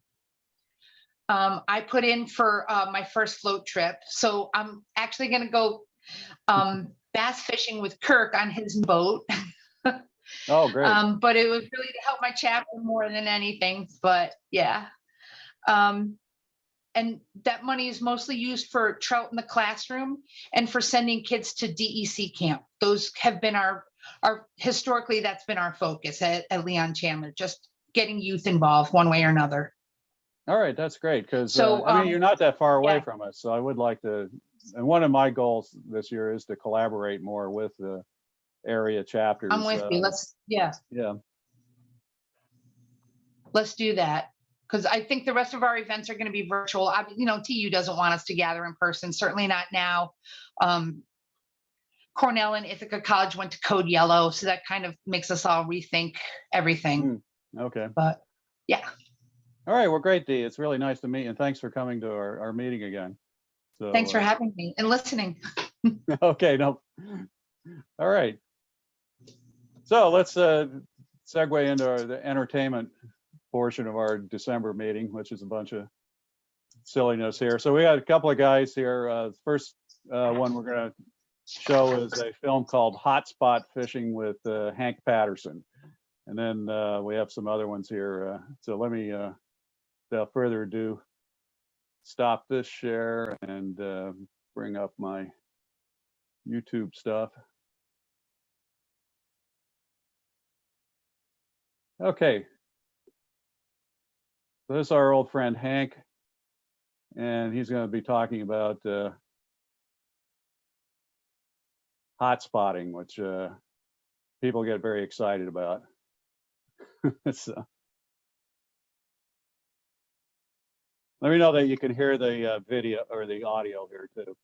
I put in for my first float trip. So I'm actually going to go bass fishing with Kirk on his boat. Oh, great. But it was really to help my chapter more than anything. But yeah. And that money is mostly used for trout in the classroom and for sending kids to DEC camp. Those have been our historically, that's been our focus at Leon Chandler, just getting youth involved one way or another. All right, that's great, because So, I mean, you're not that far away yeah. from us, so I would like to, and one of my goals this year is to collaborate more with the area chapters. I'm with you. Let's do that. Because I think the rest of our events are going to be virtual. You know, TU doesn't want us to gather in person, certainly not now. Cornell and Ithaca College went to Code Yellow, so that kind of makes us all rethink everything. Okay. But yeah. All right, well, great, Dee. It's really nice to meet you, and thanks for coming to our meeting again. So Thanks for having me and listening. Okay, no. All right. So let's segue into the entertainment portion of our December meeting, which is a bunch of silliness here. So we got a couple of guys here. The first one we're going to show is a film called Hotspot Fishing with Hank Patterson. And then we have some other ones here. So let me, without further ado, stop this share and bring up my YouTube stuff. Okay. So this is our old friend Hank, and he's going to be talking about hot spotting, which people get very excited about. So, let me know that you can hear the video or the audio here too.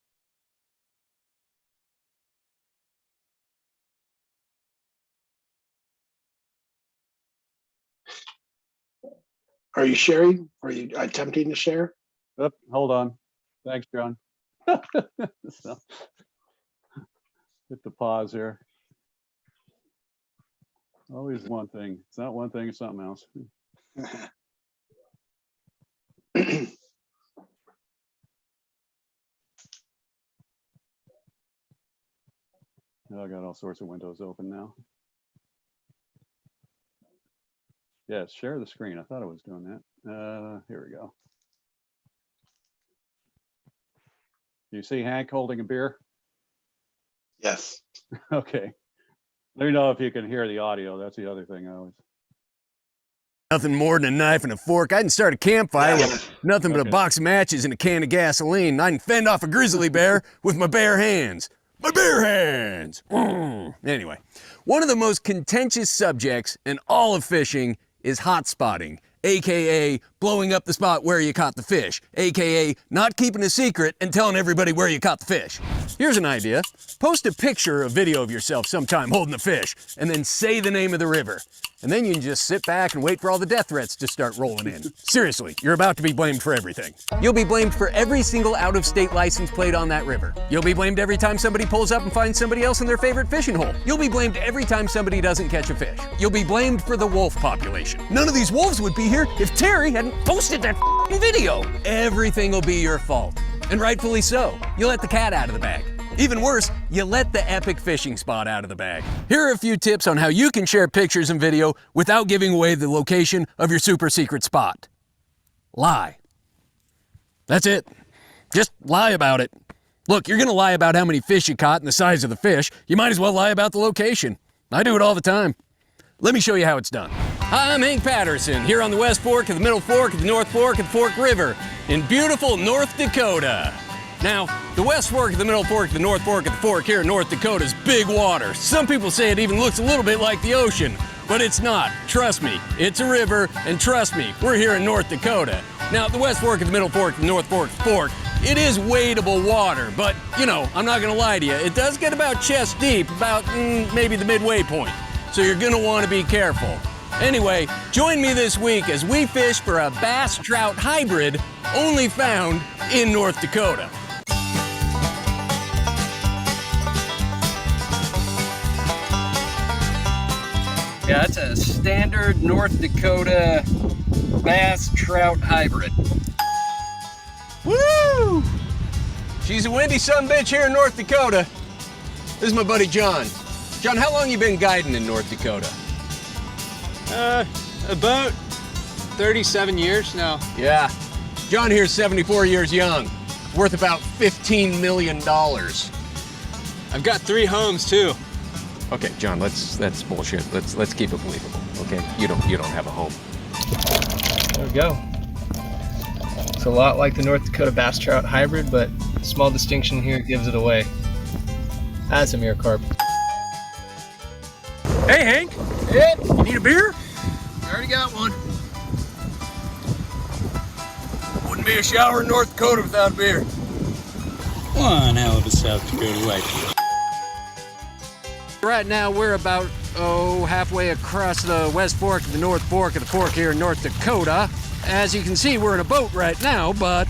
Are you sharing? Are you attempting to share? Oop, hold on. Thanks, John. So, hit the pause here. Always one thing. It's not one thing, it's something else. I got all sorts of windows open now. Yes, share the screen. I thought I was doing that. Here we go. You see Hank holding a beer? Yes. Okay. Let me know if you can hear the audio. That's the other thing I always. Nothing more than a knife and a fork. I can start a campfire with nothing but a box of matches and a can of gasoline. I can fend off a grizzly bear with my bare hands. My bare hands! Anyway, one of the most contentious subjects in all of fishing is hot spotting, AKA blowing up the spot where you caught the fish, AKA not keeping a secret and telling everybody where you caught the fish. Here's an idea. Post a picture or video of yourself sometime holding the fish, and then say the name of the river. And then you can just sit back and wait for all the death threats to start rolling in. Seriously, you're about to be blamed for everything. You'll be blamed for every single out-of-state license plate on that river. You'll be blamed every time somebody pulls up and finds somebody else in their favorite fishing hole. You'll be blamed every time somebody doesn't catch a fish. You'll be blamed for the wolf population. None of these wolves would be here if Terry hadn't posted that video. Everything will be your fault. And rightfully so. You let the cat out of the bag. Even worse, you let the epic fishing spot out of the bag. Here are a few tips on how you can share pictures and video without giving away the location of your super secret spot. Lie. That's it. Just lie about it. Look, you're gonna lie about how many fish you caught and the size of the fish. You might as well lie about the location. I do it all the time. Let me show you how it's done. Hi, I'm Hank Patterson, here on the West Fork of the Middle Fork of the North Fork of the Fork River in beautiful North Dakota. Now, the West Fork of the Middle Fork of the North Fork of the Fork here in North Dakota is big water. Some people say it even looks a little bit like the ocean, but it's not. Trust me, it's a river, and trust me, we're here in North Dakota. Now, the West Fork of the Middle Fork of the North Fork of the Fork, it is wadable water, but, you know, I'm not gonna lie to you, it does get about chest deep, about maybe the midway point. So you're gonna wanna be careful. Anyway, join me this week as we fish for a bass trout hybrid only found in North Dakota. Yeah, it's a standard North Dakota bass trout hybrid. Woo! She's a windy sumbitch here in North Dakota. This is my buddy John. John, how long you been guiding in North Dakota? About 37 years now. Yeah. John here's 74 years young, worth about $15 million. I've got 3 homes too. Okay, John, that's bullshit. Let's keep it believable. Okay, you don't have a home. There we go. It's a lot like the North Dakota bass trout hybrid, but a small distinction here gives it away. As a mere carp. Hey, Hank. Yeah, You need a beer? I already got one. Wouldn't be a shower in North Dakota without a beer. One hell of a South Dakota life. Right now, we're about, halfway across the West Fork of the North Fork of the Fork here in North Dakota. As you can see, we're in a boat right now, but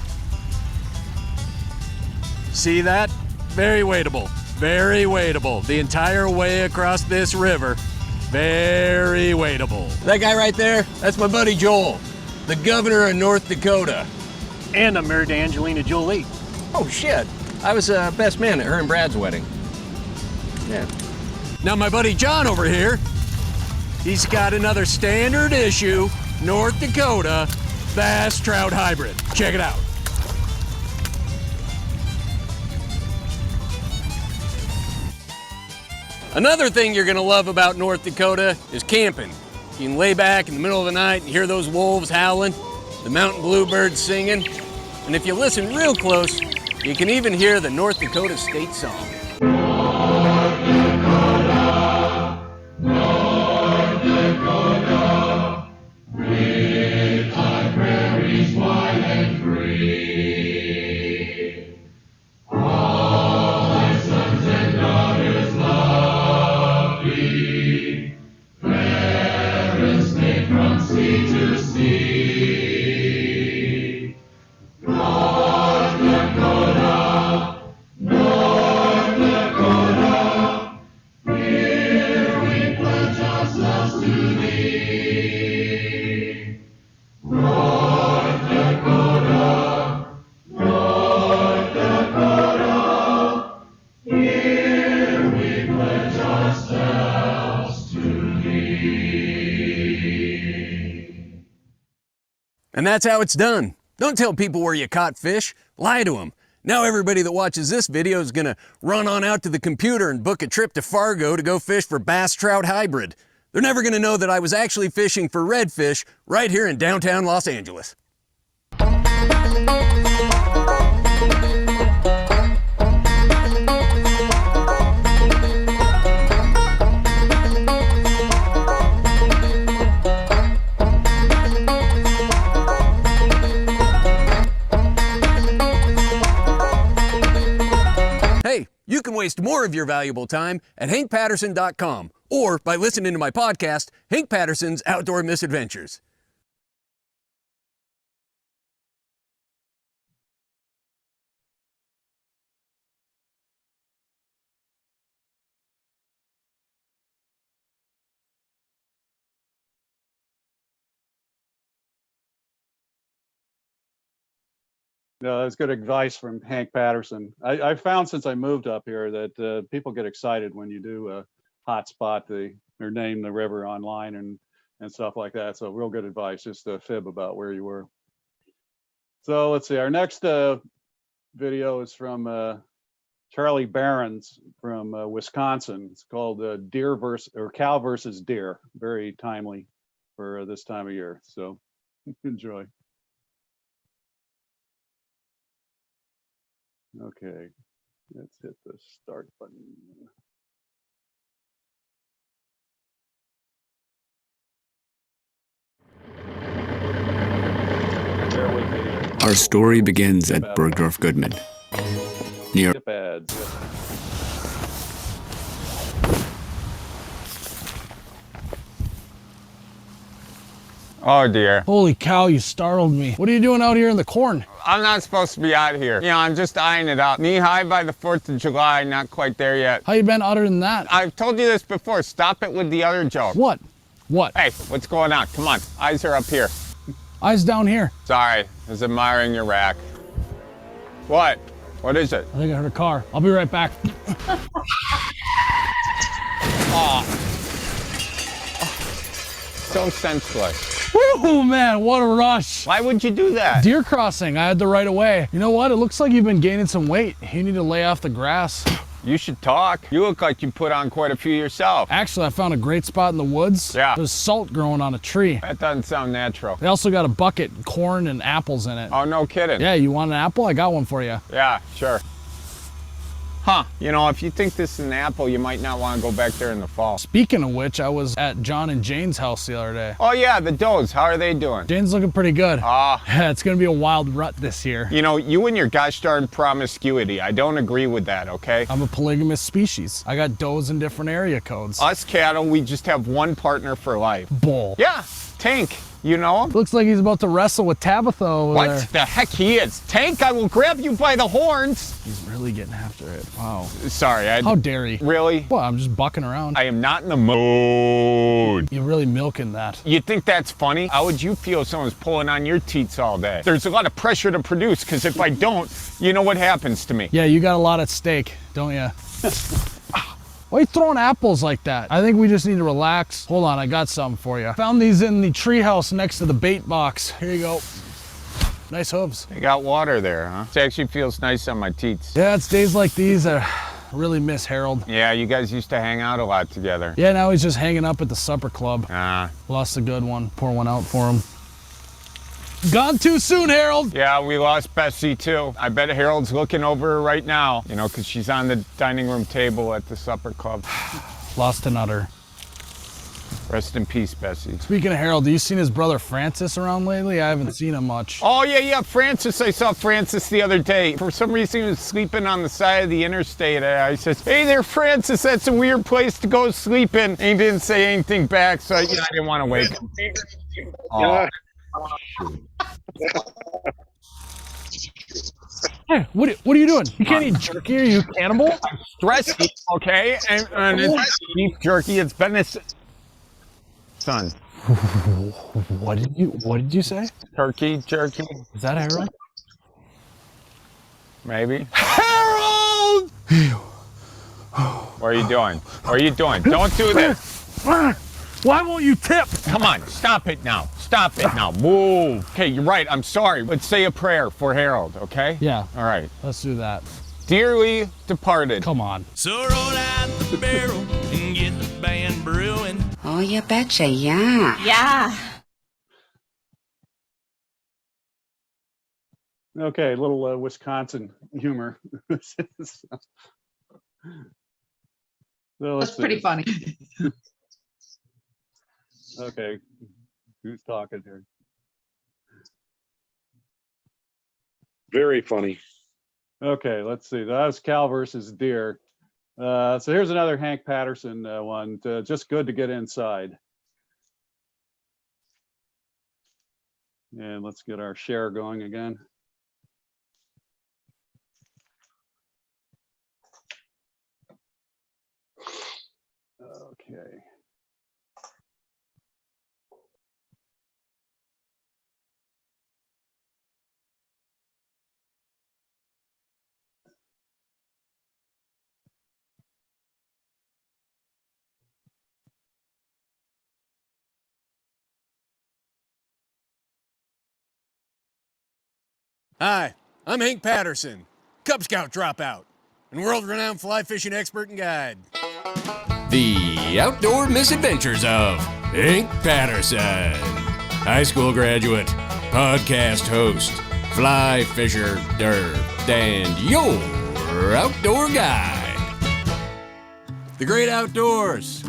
see that? Very wadable, very wadable. The entire way across this river, very wadable. That guy right there, that's my buddy Joel, the governor of North Dakota. And I'm married to Angelina Jolie. Oh shit, I was best man at her and Brad's wedding. Yeah. Now my buddy John over here, he's got another standard issue North Dakota bass trout hybrid. Check it out. Another thing you're gonna love about North Dakota is camping. You can lay back in the middle of the night and hear those wolves howling, the mountain bluebirds singing, and if you listen real close, you can even hear the North Dakota state song. And that's how it's done. Don't tell people where you caught fish, lie to them. Now everybody that watches this video is gonna run on out to the computer and book a trip to Fargo to go fish for bass trout hybrid. They're never gonna know that I was actually fishing for redfish right here in downtown Los Angeles. Hey, you can waste more of your valuable time at hankpatterson.com or by listening to my podcast, Hank Patterson's Outdoor Misadventures. No, that's good advice from Hank Patterson. I found since I moved up here that people get excited when you do a hotspot or name the river online and stuff like that. So real good advice, just a fib about where you were. So let's see, our next video is from Charlie Berens from Wisconsin. It's called Cow versus Deer. Very timely for this time of year. So enjoy. Okay, let's hit the start button. Our story begins at Bergdorf Goodman, near Skip ads. Oh dear. Holy cow, you startled me. What are you doing out here in the corn? I'm not supposed to be out here. You know, I'm just eyeing it up. Knee high by the 4th of July, not quite there yet. How you been other than that? I've told you this before. Stop it with the other joke. What? What? Hey, what's going on? Come on. Eyes are up here. Eyes down here. Sorry, I was admiring your rack. What? What is it? I think I heard a car. I'll be right back. Oh. So senseless. Woo, man, what a rush. Why would you do that? Deer crossing, I had the right of way. You know what? It looks like you've been gaining some weight. You need to lay off the grass. You should talk. You look like you put on quite a few yourself. Actually, I found a great spot in the woods. Yeah. There's salt growing on a tree. That doesn't sound natural. They also got a bucket, corn and apples in it. Oh, no kidding. Yeah, you want an apple? I got one for you. Yeah, sure. Huh, you know, if you think this is an apple, you might not want to go back there in the fall. Speaking of which, I was at John and Jane's house the other day. Oh yeah, the does. How are they doing? Jane's looking pretty good. Ah. Yeah, it's gonna be a wild rut this year. You know, you and your gosh darn promiscuity, I don't agree with that, okay? I'm a polygamous species. I got does in different area codes. Us cattle, we just have one partner for life. Bull. Yeah, Tank. You know him? Looks like he's about to wrestle with Tabitha over what there. the heck he is? Tank, I will grab you by the horns. He's really getting after it. Wow. Sorry, How dare he? Really? Well, I'm just bucking around. I am not in the mood. You're really milking that. You think that's funny? How would you feel if someone's pulling on your teats all day? There's a lot of pressure to produce, because if I don't, you know what happens to me. Yeah, you got a lot at stake, don't you? Why are you throwing apples like that? I think we just need to relax. Hold on, I got something for you. Found these in the treehouse next to the bait box. Here you go. Nice hooves. They got water there, huh? It actually feels nice on my teats. Yeah, it's days like these that Really miss Harold. Yeah, you guys used to hang out a lot together. Yeah, now he's just hanging up at the supper club. Ah. Lost a good one. Pour one out for him. Gone too soon, Harold. Yeah, we lost Bessie too. I bet Harold's looking over her right now, you know, because she's on the dining room table at the supper club. Lost another. Rest in peace, Bessie. Speaking of Harold, have you seen his brother Francis around lately? I haven't seen him much. Oh, yeah, Francis. I saw Francis the other day. For some reason, he was sleeping on the side of the interstate. I said, hey there, Francis, that's a weird place to go sleep in. And he didn't say anything back, so I didn't want to wake him. Oh, shoot. Hey, what are you doing? You can't eat jerky. Are you a cannibal? I'm stressed, okay? And it's beef jerky. It's been this... Son. What did you say? Turkey jerky. Is that Harold? Maybe. Harold! What are you doing? What are you doing? Don't do this. Why won't you tip? Come on, stop it now. Stop it now. Move. Okay, you're right. I'm sorry. Let's say a prayer for Harold, okay? Yeah. All right. Let's do that. Dearly departed. Come on. So roll out the barrel and get the band brewing. Oh, you betcha, yeah. Yeah. Okay, a little Wisconsin humor. So That's pretty funny. Okay, who's talking here? Very funny. Okay, let's see. That was Cal versus Deer. So here's another Hank Patterson one. Just good to get inside. And let's get our share going again. Okay. Hi, I'm Hank Patterson, Cub Scout dropout, and world-renowned fly fishing expert and guide. The outdoor misadventures of Hank Patterson, high school graduate, podcast host, fly fisher, and your outdoor guide. The great outdoors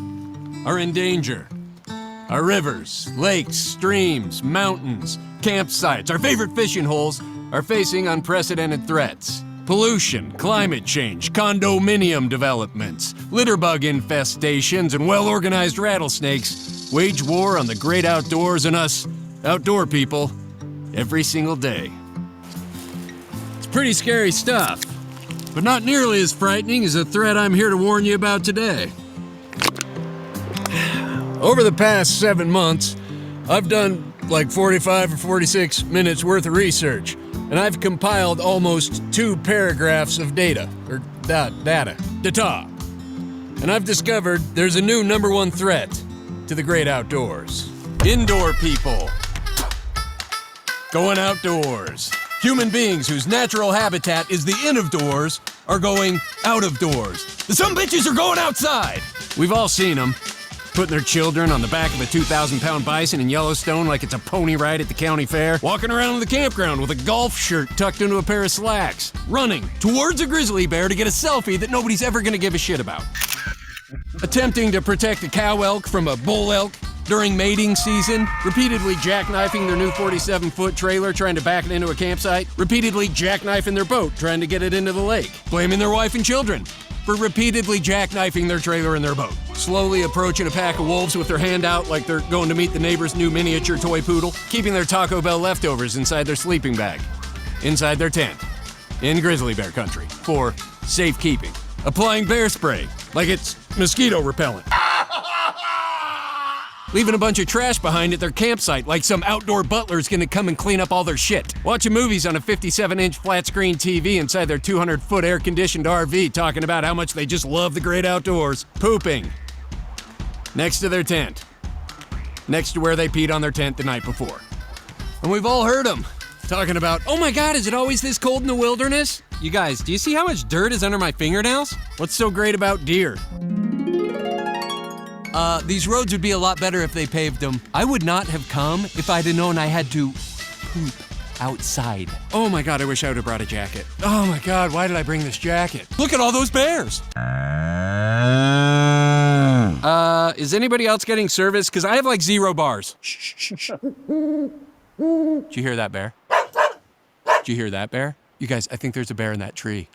are in danger. Our rivers, lakes, streams, mountains, campsites, our favorite fishing holes are facing unprecedented threats. Pollution, climate change, condominium developments, litter bug infestations, and well-organized rattlesnakes wage war on the great outdoors and us outdoor people every single day. It's pretty scary stuff, but not nearly as frightening as the threat I'm here to warn you about today. Over the past 7 months, I've done like 45 or 46 minutes worth of research, and I've compiled almost 2 paragraphs of data. And I've discovered there's a new #1 threat to the great outdoors. Indoor people. Going outdoors. Human beings whose natural habitat is the in of doors are going out of doors. The some bitches are going outside. We've all seen them. Putting their children on the back of a 2,000-pound bison in Yellowstone like it's a pony ride at the county fair. Walking around the campground with a golf shirt tucked into a pair of slacks. Running towards a grizzly bear to get a selfie that nobody's ever gonna give a shit about. Attempting to protect a cow elk from a bull elk during mating season. Repeatedly jackknifing their new 47-foot trailer trying to back it into a campsite. Repeatedly jackknifing their boat trying to get it into the lake. Blaming their wife and children for repeatedly jackknifing their trailer and their boat. Slowly approaching a pack of wolves with their hand out like they're going to meet the neighbor's new miniature toy poodle. Keeping their Taco Bell leftovers inside their sleeping bag. Inside their tent. In grizzly bear country. For safekeeping. Applying bear spray like it's mosquito repellent. Leaving a bunch of trash behind at their campsite like some outdoor butler's gonna come and clean up all their shit. Watching movies on a 57-inch flat-screen TV inside their 200-foot air-conditioned RV talking about how much they just love the great outdoors. Pooping. Next to their tent. Next to where they peed on their tent the night before. And we've all heard them. talking about, oh my God, is it always this cold in the wilderness? You guys, do you see how much dirt is under my fingernails? What's so great about deer? These roads would be a lot better if they paved them. I would not have come if I'd have known I had to poop outside. Oh my God, I wish I would have brought a jacket. Oh my God, why did I bring this jacket? Look at all those bears. Is anybody else getting service? Because I have like 0 bars. Shh. Did you hear that bear? Did you hear that bear? You guys, I think there's a bear in that tree.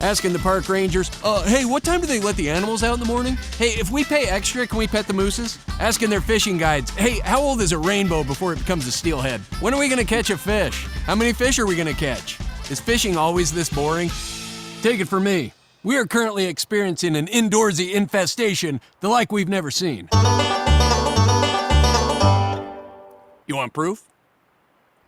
Asking the park rangers, hey, what time do they let the animals out in the morning? Hey, if we pay extra, can we pet the mooses? Asking their fishing guides, hey, how old is a rainbow before it becomes a steelhead? When are we gonna catch a fish? How many fish are we gonna catch? Is fishing always this boring? Take it from me. We are currently experiencing an indoorsy infestation the like we've never seen. You want proof?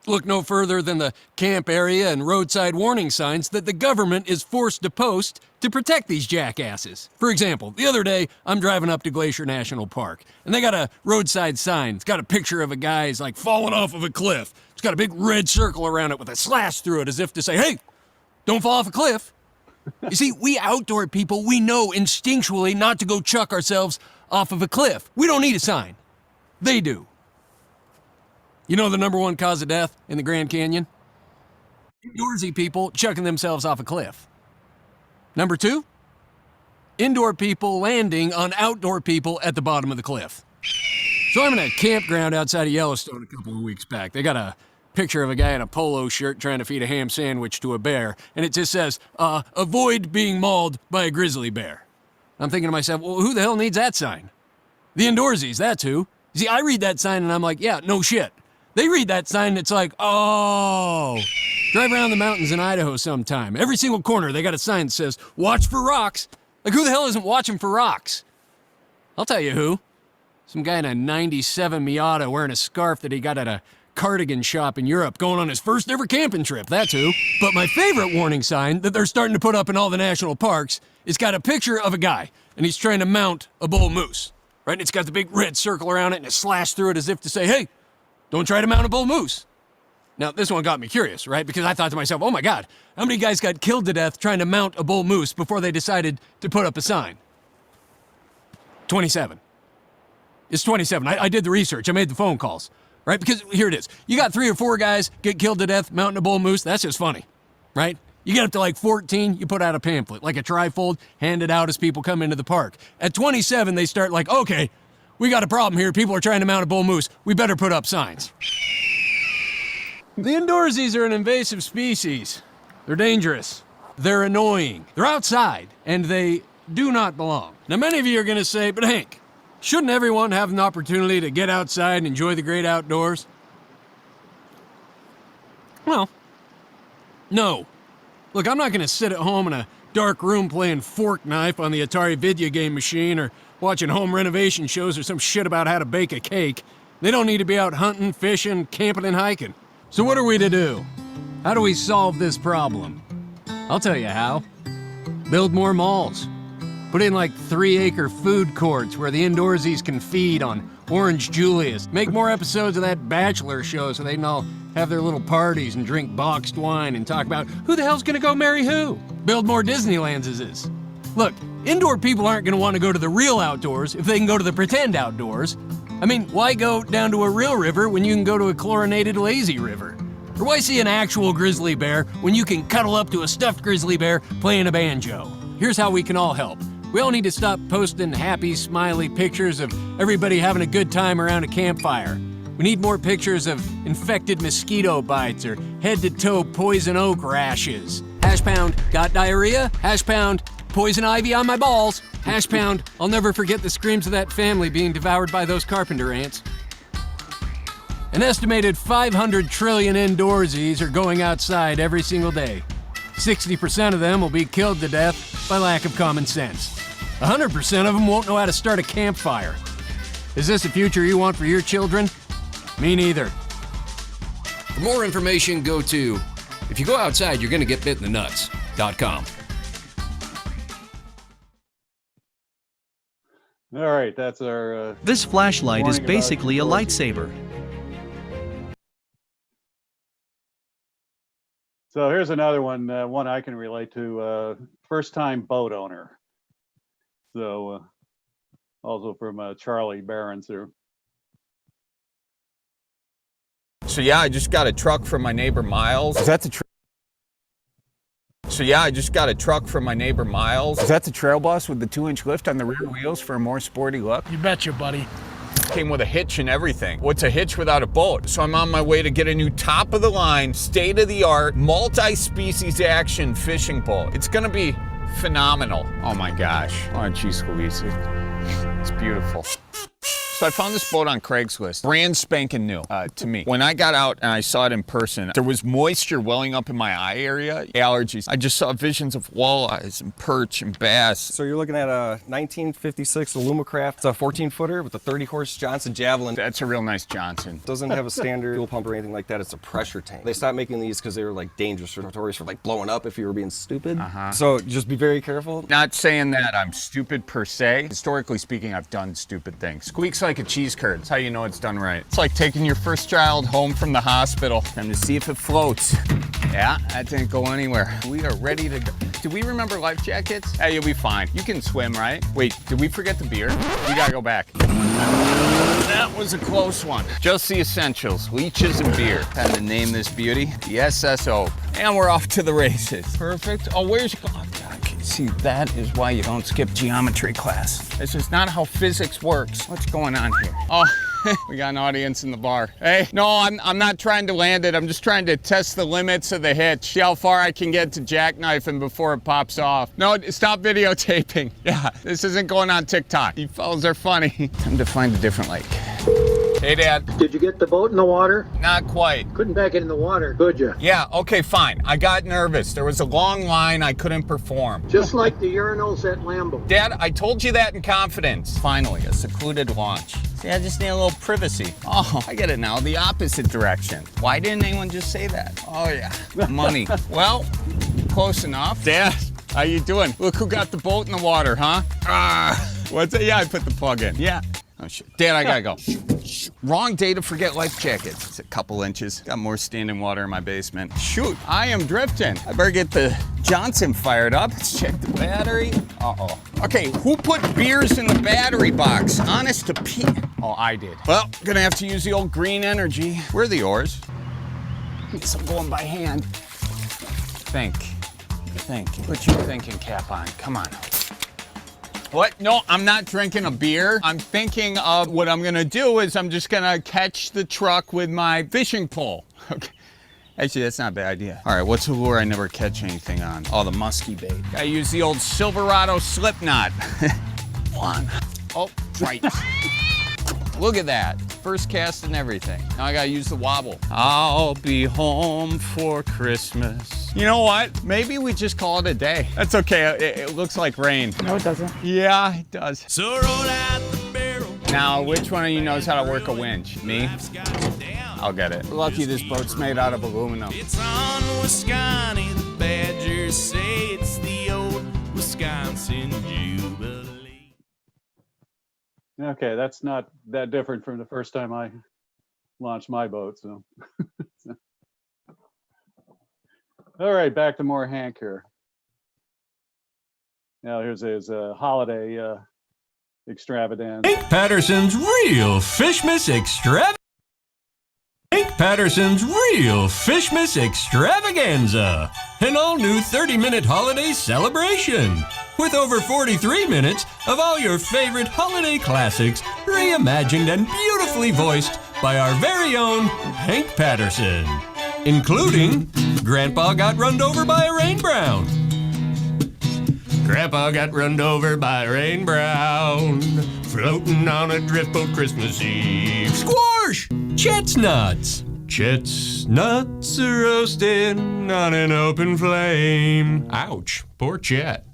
Look no further than the camp area and roadside warning signs that the government is forced to post to protect these jackasses. For example, the other day, I'm driving up to Glacier National Park, and they got a roadside sign. It's got a picture of a guy who's like falling off of a cliff. It's got a big red circle around it with a slash through it as if to say, hey, don't fall off a cliff. You see, we outdoor people, we know instinctually not to go chuck ourselves off of a cliff. We don't need a sign. They do. You know the #1 cause of death in the Grand Canyon? Indoorsy people chucking themselves off a cliff. Number 2, indoor people landing on outdoor people at the bottom of the cliff. So I'm in a campground outside of Yellowstone a couple of weeks back. They got a picture of a guy in a polo shirt trying to feed a ham sandwich to a bear, and it just says, avoid being mauled by a grizzly bear. I'm thinking to myself, well, who the hell needs that sign? The indoorsies, that's who. See, I read that sign and I'm like, yeah, no shit. They read that sign and it's like, oh. Drive around the mountains in Idaho sometime. Every single corner, they got a sign that says, watch for rocks. Like, who the hell isn't watching for rocks? I'll tell you who. Some guy in a 97 Miata wearing a scarf that he got at a cardigan shop in Europe, going on his first ever camping trip, that's who. But my favorite warning sign that they're starting to put up in all the national parks is got a picture of a guy, and he's trying to mount a bull moose, right? And it's got the big red circle around it and a slash through it as if to say, hey, don't try to mount a bull moose. Now, this one got me curious, right? Because I thought to myself, oh my God, how many guys got killed to death trying to mount a bull moose before they decided to put up a sign? 27. It's 27. I did the research. I made the phone calls, right? Because here it is. You got 3 or 4 guys get killed to death mounting a bull moose. That's just funny, right? You get up to like 14, you put out a pamphlet, like a trifold, hand it out as people come into the park. At 27, they start like, okay, we got a problem here. People are trying to mount a bull moose. We better put up signs. The indoorsies are an invasive species. They're dangerous. They're annoying. They're outside, and they do not belong. Now, many of you are going to say, but Hank, shouldn't everyone have an opportunity to get outside and enjoy the great outdoors? Well, no. Look, I'm not going to sit at home in a dark room playing Fork Knife on the Atari video game machine or watching home renovation shows or some shit about how to bake a cake. They don't need to be out hunting, fishing, camping, and hiking. So what are we to do? How do we solve this problem? I'll tell you how. Build more malls. Put in like 3-acre food courts where the indoorsies can feed on Orange Julius. Make more episodes of that Bachelor show so they can all have their little parties and drink boxed wine and talk about who the hell's gonna go marry who. Build more Disneylands as is. Look, indoor people aren't gonna want to go to the real outdoors if they can go to the pretend outdoors. I mean, why go down to a real river when you can go to a chlorinated lazy river? Or why see an actual grizzly bear when you can cuddle up to a stuffed grizzly bear playing a banjo? Here's how we can all help. We all need to stop posting happy, smiley pictures of everybody having a good time around a campfire. We need more pictures of infected mosquito bites or head-to-toe poison oak rashes. #, got diarrhea? #, poison ivy on my balls. #, I'll never forget the screams of that family being devoured by those carpenter ants. An estimated 500 trillion indoorsies are going outside every single day. 60% of them will be killed to death by lack of common sense. 100% of them won't know how to start a campfire. Is this a future you want for your children? Me neither. For more information, go to if you go outside, you're going to get bit in the nuts.com. All right, that's our. This flashlight is basically a lightsaber. So here's another one, one I can relate to, first-time boat owner. So also from Charlie Berens here. So yeah, I just got a truck from my neighbor Miles. Is that the So yeah, I just got a truck from my neighbor Miles. Is that the trail bus with the 2-inch lift on the rear wheels for a more sporty look? You betcha, buddy. Came with a hitch and everything. What's a hitch without a boat? So I'm on my way to get a new top-of-the-line, state-of-the-art, multi-species action fishing boat. It's gonna be phenomenal. Oh my gosh. Oh, geez Louise. It's beautiful. So I found this boat on Craigslist, brand spanking new to me. When I got out and I saw it in person, there was moisture welling up in my eye area, allergies. I just saw visions of walleyes and perch and bass. So you're looking at a 1956 Alumacraft. It's a 14-footer with a 30-horse Johnson Javelin. That's a real nice Johnson. Doesn't have a standard fuel pump or anything like that. It's a pressure tank. They stopped making these because they were like dangerous, or notorious for like blowing up if you were being stupid. So just be very careful. Not saying that I'm stupid per se. Historically speaking, I've done stupid things. Squeaks like a cheese curd. That's how you know it's done right. It's like taking your first child home from the hospital. Time to see if it floats. Yeah, that didn't go anywhere. We are ready to go. Do we remember life jackets? Hey, you'll be fine. You can swim, right? Wait, did we forget the beer? We gotta go back. That was a close one. Just the essentials, leeches and beer. Time to name this beauty the SSO. And we're off to the races. Perfect. Oh, where's your... Oh, God. See, that is why you don't skip geometry class. This is not how physics works. What's going on here? Oh, we got an audience in the bar. Hey, no, I'm not trying to land it. I'm just trying to test the limits of the hitch. See how far I can get to jackknifing before it pops off. No, stop videotaping. Yeah, this isn't going on TikTok. You fellas are funny. Time to find a different lake. Hey, Dad. Did you get the boat in the water? Not quite. Couldn't back it in the water, could you? Yeah, okay, fine. I got nervous. There was a long line I couldn't perform. Just like the urinals at Lambeau. Dad, I told you that in confidence. Finally, a secluded launch. See, I just need a little privacy. Oh, I get it now, the opposite direction. Why didn't anyone just say that? Oh, yeah, money. Well, close enough. Dad, how you doing? Look who got the boat in the water, huh? What's it? Yeah, I put the plug in. Yeah. Oh, shit. Dad, I gotta go. Wrong day to forget life jackets. It's a couple inches. Got more standing water in my basement. Shoot, I am drifting. I better get the Johnson fired up. Let's check the battery. Uh-oh. Okay, who put beers in the battery box? Honest to Pete. Oh, I did. Well, gonna have to use the old green energy. Where are the oars? Guess I'm going by hand. Think. Put your thinking cap on. Come on. What? No, I'm not drinking a beer. I'm thinking of what I'm gonna do is I'm just gonna catch the truck with my fishing pole. Okay. Actually, that's not a bad idea. All right, what's a lure I never catch anything on? Oh, the musky bait. I use the old Silverado slip knot. One. Oh, right. Look at that. First cast and everything. Now I gotta use the wobble. I'll be home for Christmas. You know what? Maybe we just call it a day. That's okay. It looks like rain. No, it doesn't. Yeah, it does. So roll out the barrel. Now, which one of you knows how to work a winch? Me? I'll get it. Lucky this boat's made out of aluminum. It's on Wisconsin. The Badgers say it's the old Wisconsin Jubilee. Okay, that's not that different from the first time I launched my boat, so. All right, back to more Hank here. Now here's his holiday extravaganza. Hank Patterson's Real Fishmas Extravaganza. Hank Patterson's Real Fishmas Extravaganza. An all-new 30-minute holiday celebration. With over 43 minutes of all your favorite holiday classics reimagined and beautifully voiced by our very own Hank Patterson. Including Grandpa Got Runned Over by a Rain Brown. Grandpa got runned over by a Rain Brown, floating on a drift boat Christmas Eve. Squash! Chet's nuts. Chet's nuts are roasting on an open flame. Ouch, poor Chet.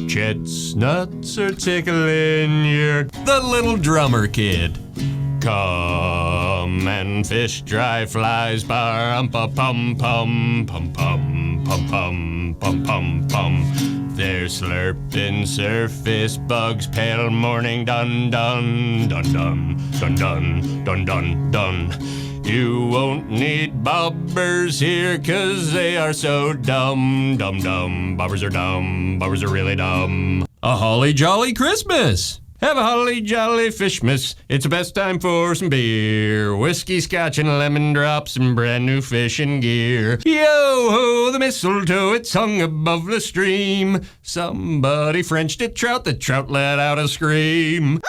Chet's nuts are tickling the little drummer kid. Come and fish dry flies, pum-pum-pum, pum-pum, pum-pum, pum-pum-pum. They're slurping surface bugs, pale morning, dun-dun, dun-dun, dun-dun, dun-dun, dun. You won't need bobbers here, 'cause they are so dumb, dumb, dumb. Bobbers are dumb, bobbers are really dumb. A holly jolly Christmas! Have a holly jolly fishmas. It's the best time for some beer. Whiskey, scotch, and lemon drops, and brand new fishing gear. Yo-ho, the mistletoe, it's hung above the stream. Somebody Frenched at Trout, the trout let out a scream.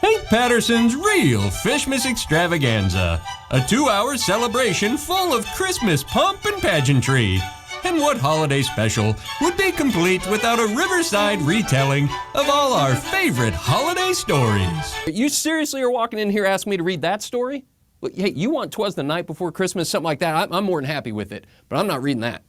Hank Patterson's Real Fishmas Extravaganza. A 2-hour celebration full of Christmas pomp and pageantry. And what holiday special would be complete without a riverside retelling of all our favorite holiday stories? You seriously are walking in here asking me to read that story? Well, hey, you want 'Twas the Night Before Christmas, something like that? I'm more than happy with it, but I'm not reading that.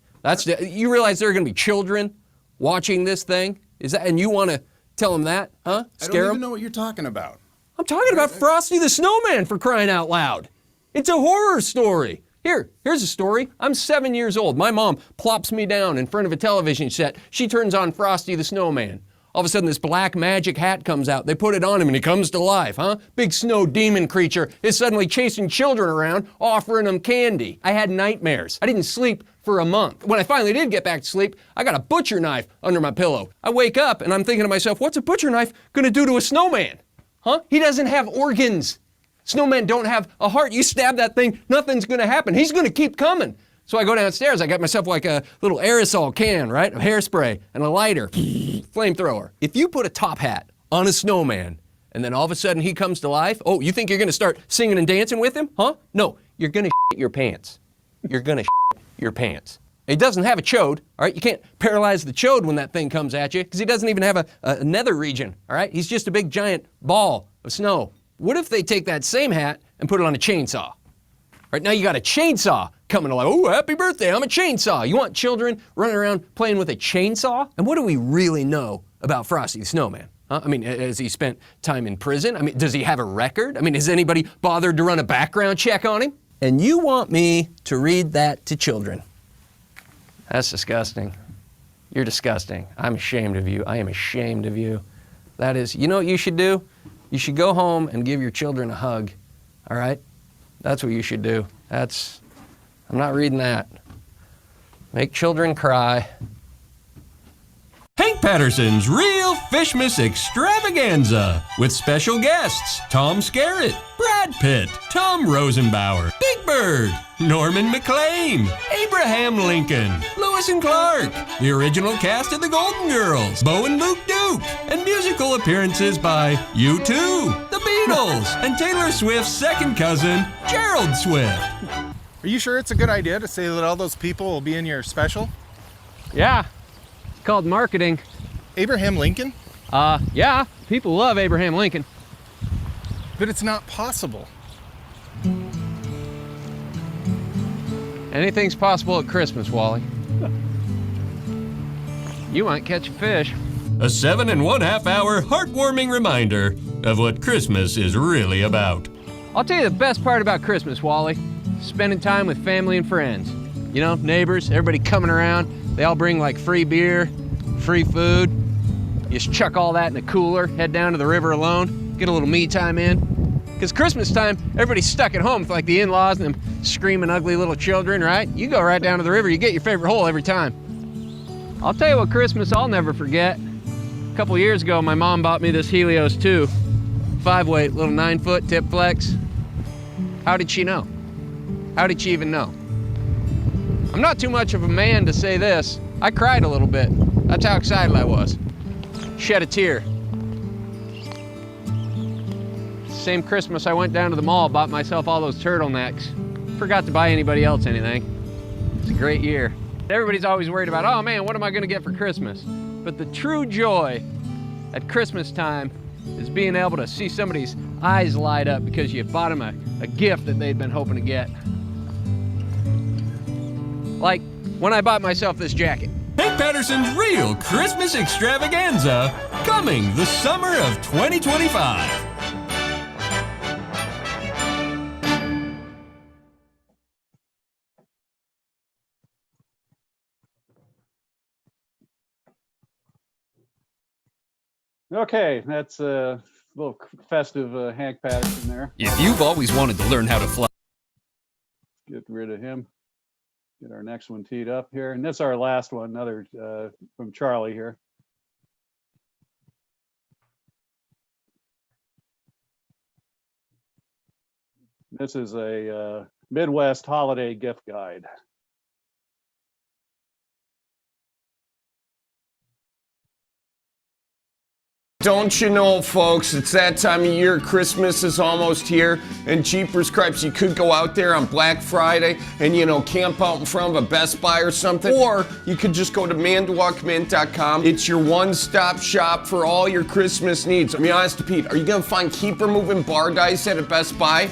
You realize there are going to be children watching this thing? Is that, and you want to tell them that, huh? Scare them? I don't even know what you're talking about. I'm talking about Frosty the Snowman, for crying out loud. It's a horror story. Here's a story. I'm 7 years old. My mom plops me down in front of a television set. She turns on Frosty the Snowman. All of a sudden, this black magic hat comes out. They put it on him and he comes to life, huh? Big snow demon creature is suddenly chasing children around, offering them candy. I had nightmares. I didn't sleep for a month. When I finally did get back to sleep, I got a butcher knife under my pillow. I wake up and I'm thinking to myself, what's a butcher knife gonna do to a snowman? Huh? He doesn't have organs. Snowmen don't have a heart. You stab that thing, nothing's gonna happen. He's gonna keep coming. So I go downstairs, I got myself like a little aerosol can, right? Of hairspray and a lighter, flamethrower. If you put a top hat on a snowman and then all of a sudden he comes to life, oh, you think you're gonna start singing and dancing with him? Huh? No, you're gonna shit your pants. You're gonna shit your pants. He doesn't have a chode, all right? You can't paralyze the chode when that thing comes at you because he doesn't even have a nether region, all right? He's just a big giant ball of snow. What if they take that same hat and put it on a chainsaw? Right now you got a chainsaw coming along. Oh, happy birthday, I'm a chainsaw. You want children running around playing with a chainsaw? And what do we really know about Frosty the Snowman? Huh? I mean, has he spent time in prison? I mean, does he have a record? I mean, has anybody bothered to run a background check on him? And you want me to read that to children? That's disgusting. You're disgusting. I'm ashamed of you. I am ashamed of you. That is, you know what you should do? You should go home and give your children a hug, all right? That's what you should do. I'm not reading that. Make children cry. Hank Patterson's Real Fishmas Extravaganza with special guests Tom Skerritt, Brad Pitt, Tom Rosenbauer, Big Bird, Norman McLean, Abraham Lincoln, Lewis and Clark, the original cast of the Golden Girls, Bo and Luke Duke, and musical appearances by U2, the Beatles, and Taylor Swift's second cousin, Gerald Swift. Are you sure it's a good idea to say that all those people will be in your special? Yeah, it's called marketing. Abraham Lincoln? Yeah, people love Abraham Lincoln. But it's not possible. Anything's possible at Christmas, Wally. You might catch a fish. A 7.5 hour heartwarming reminder of what Christmas is really about. I'll tell you the best part about Christmas, Wally. Spending time with family and friends. You know, neighbors, everybody coming around. They all bring like free beer, free food. You just chuck all that in a cooler, head down to the river alone, get a little me time in. Because Christmas time, everybody's stuck at home with like the in-laws and them screaming ugly little children, right? You go right down to the river, you get your favorite hole every time. I'll tell you what Christmas I'll never forget. A couple years ago, my mom bought me this Helios 2, 5-weight, little 9-foot tip flex. How did she know? How did she even know? I'm not too much of a man to say this. I cried a little bit. That's how excited I was. Shed a tear. Same Christmas I went down to the mall, bought myself all those turtlenecks. Forgot to buy anybody else anything. It's a great year. Everybody's always worried about, oh man, what am I gonna get for Christmas? But the true joy at Christmas time is being able to see somebody's eyes light up because you bought them a gift that they'd been hoping to get. Like when I bought myself this jacket. Hank Patterson's Real Christmas Extravaganza, coming the summer of 2025. Okay, that's a little festive Hank Patterson there. If you've always wanted to learn how to fly, get rid of him. Get our next one teed up here. And this is our last one, another from Charlie here. This is a Midwest holiday gift guide. Don't you know, folks, it's that time of year. Christmas is almost here, and Jeepers Cripes, you could go out there on Black Friday and, you know, camp out in front of a Best Buy or something, or you could just go to manduakmint.com. It's your one-stop shop for all your Christmas needs. Let me be honest, Pete, are you gonna find keeper moving bar dice at a Best Buy?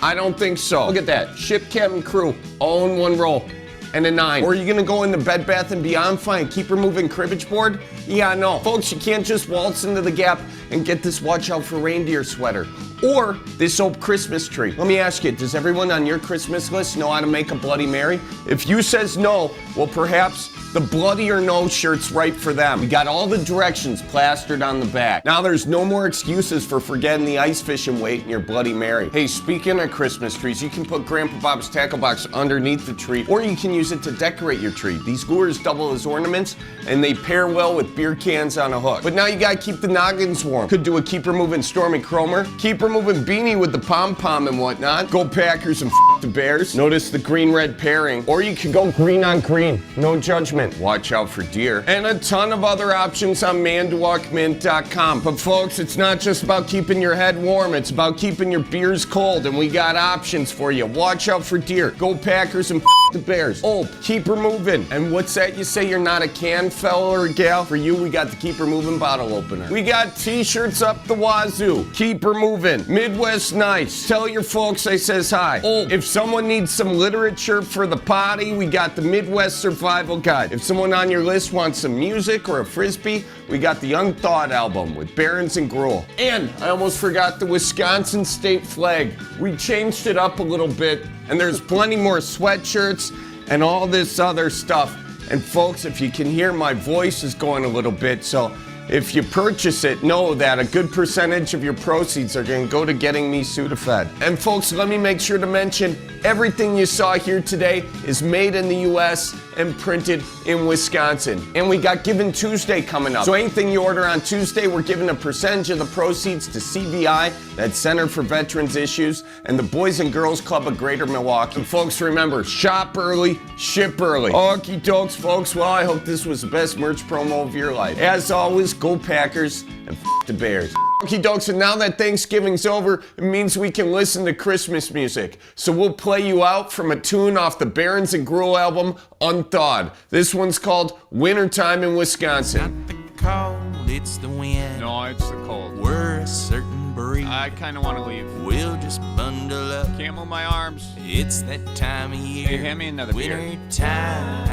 I don't think so. Look at that, Ship Cabin Crew, all in one roll. And a 9. Or are you gonna go in the Bed Bath & Beyond, find keeper moving cribbage board? Yeah, no. Folks, you can't just waltz into the Gap and get this Watch Out for Reindeer sweater. Or this old Christmas tree. Let me ask you, does everyone on your Christmas list know how to make a Bloody Mary? If you says no, well, perhaps the Bloody or No shirt's right for them. We got all the directions plastered on the back. Now there's no more excuses for forgetting the ice fishing weight in your Bloody Mary. Hey, speaking of Christmas trees, you can put Grandpa Bob's tackle box underneath the tree, or you can use it to decorate your tree. These lures double as ornaments, and they pair well with beer cans on a hook. But now you gotta keep the noggins warm. Could do a keeper moving Stormy Cromer, keeper moving beanie with the pom-pom and whatnot. Go Packers and the Bears. Notice the green-red pairing. Or you could go green on green. No judgment. Watch out for deer. And a ton of other options on manduakmint.com. But folks, it's not just about keeping your head warm. It's about keeping your beers cold. And we got options for you. Watch out for deer. Go Packers and the Bears. Oh, keep her moving. And what's that you say you're not a can fella or gal? For you, we got the Keep Her Moving bottle opener. We got t-shirts up the wazoo. Keep her moving. Midwest Nice. Tell your folks I says hi. Oh, if someone needs some literature for the potty, we got the Midwest Survival Guide. If someone on your list wants some music or a frisbee, we got the Unthawed album with Berens and Gruel. And I almost forgot the Wisconsin state flag. We changed it up a little bit, and there's plenty more sweatshirts and all this other stuff. And folks, if you can hear, my voice is going a little bit, so if you purchase it, know that a good percentage of your proceeds are going to go to getting me Sudafed. And folks, let me make sure to mention, everything you saw here today is made in the U.S. and printed in Wisconsin. And we got Giving Tuesday coming up. So anything you order on Tuesday, we're giving a percentage of the proceeds to CVI, that Center for Veterans Issues, and the Boys and Girls Club of Greater Milwaukee. And folks, remember, shop early, ship early. Okie dokes, folks. Well, I hope this was the best merch promo of your life. As always, go Packers and the Bears. Okie dokes, and now that Thanksgiving's over, it means we can listen to Christmas music. So we'll play you out from a tune off the Berens and Gruel album, Unthawed. This one's called Wintertime in Wisconsin. Not the cold, it's the wind. No, it's the cold. We're a certain breed. I kind of want to leave. We'll just bundle up. Can't move my arms. It's that time of year. Hey, hand me another beer. Wintertime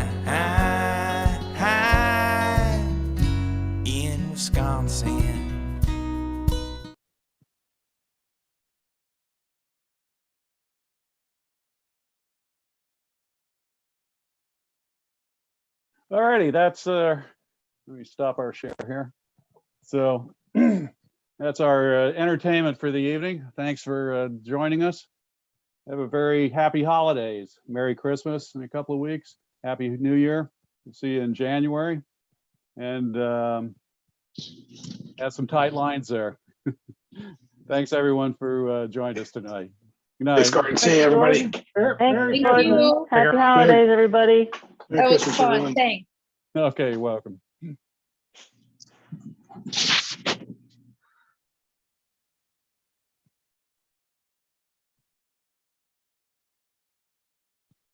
in Wisconsin. Alrighty, that's let me stop our share here. So that's our entertainment for the evening. Thanks for joining us. Have a very happy holidays. Merry Christmas in a couple of weeks. Happy New Year. We'll see you in January. And had some tight lines there. Thanks everyone for joining us tonight. Good night. Thanks, Gordon. See you, everybody. Thanks, Gordon. Happy holidays, everybody. That was fun. Thanks. Okay, welcome.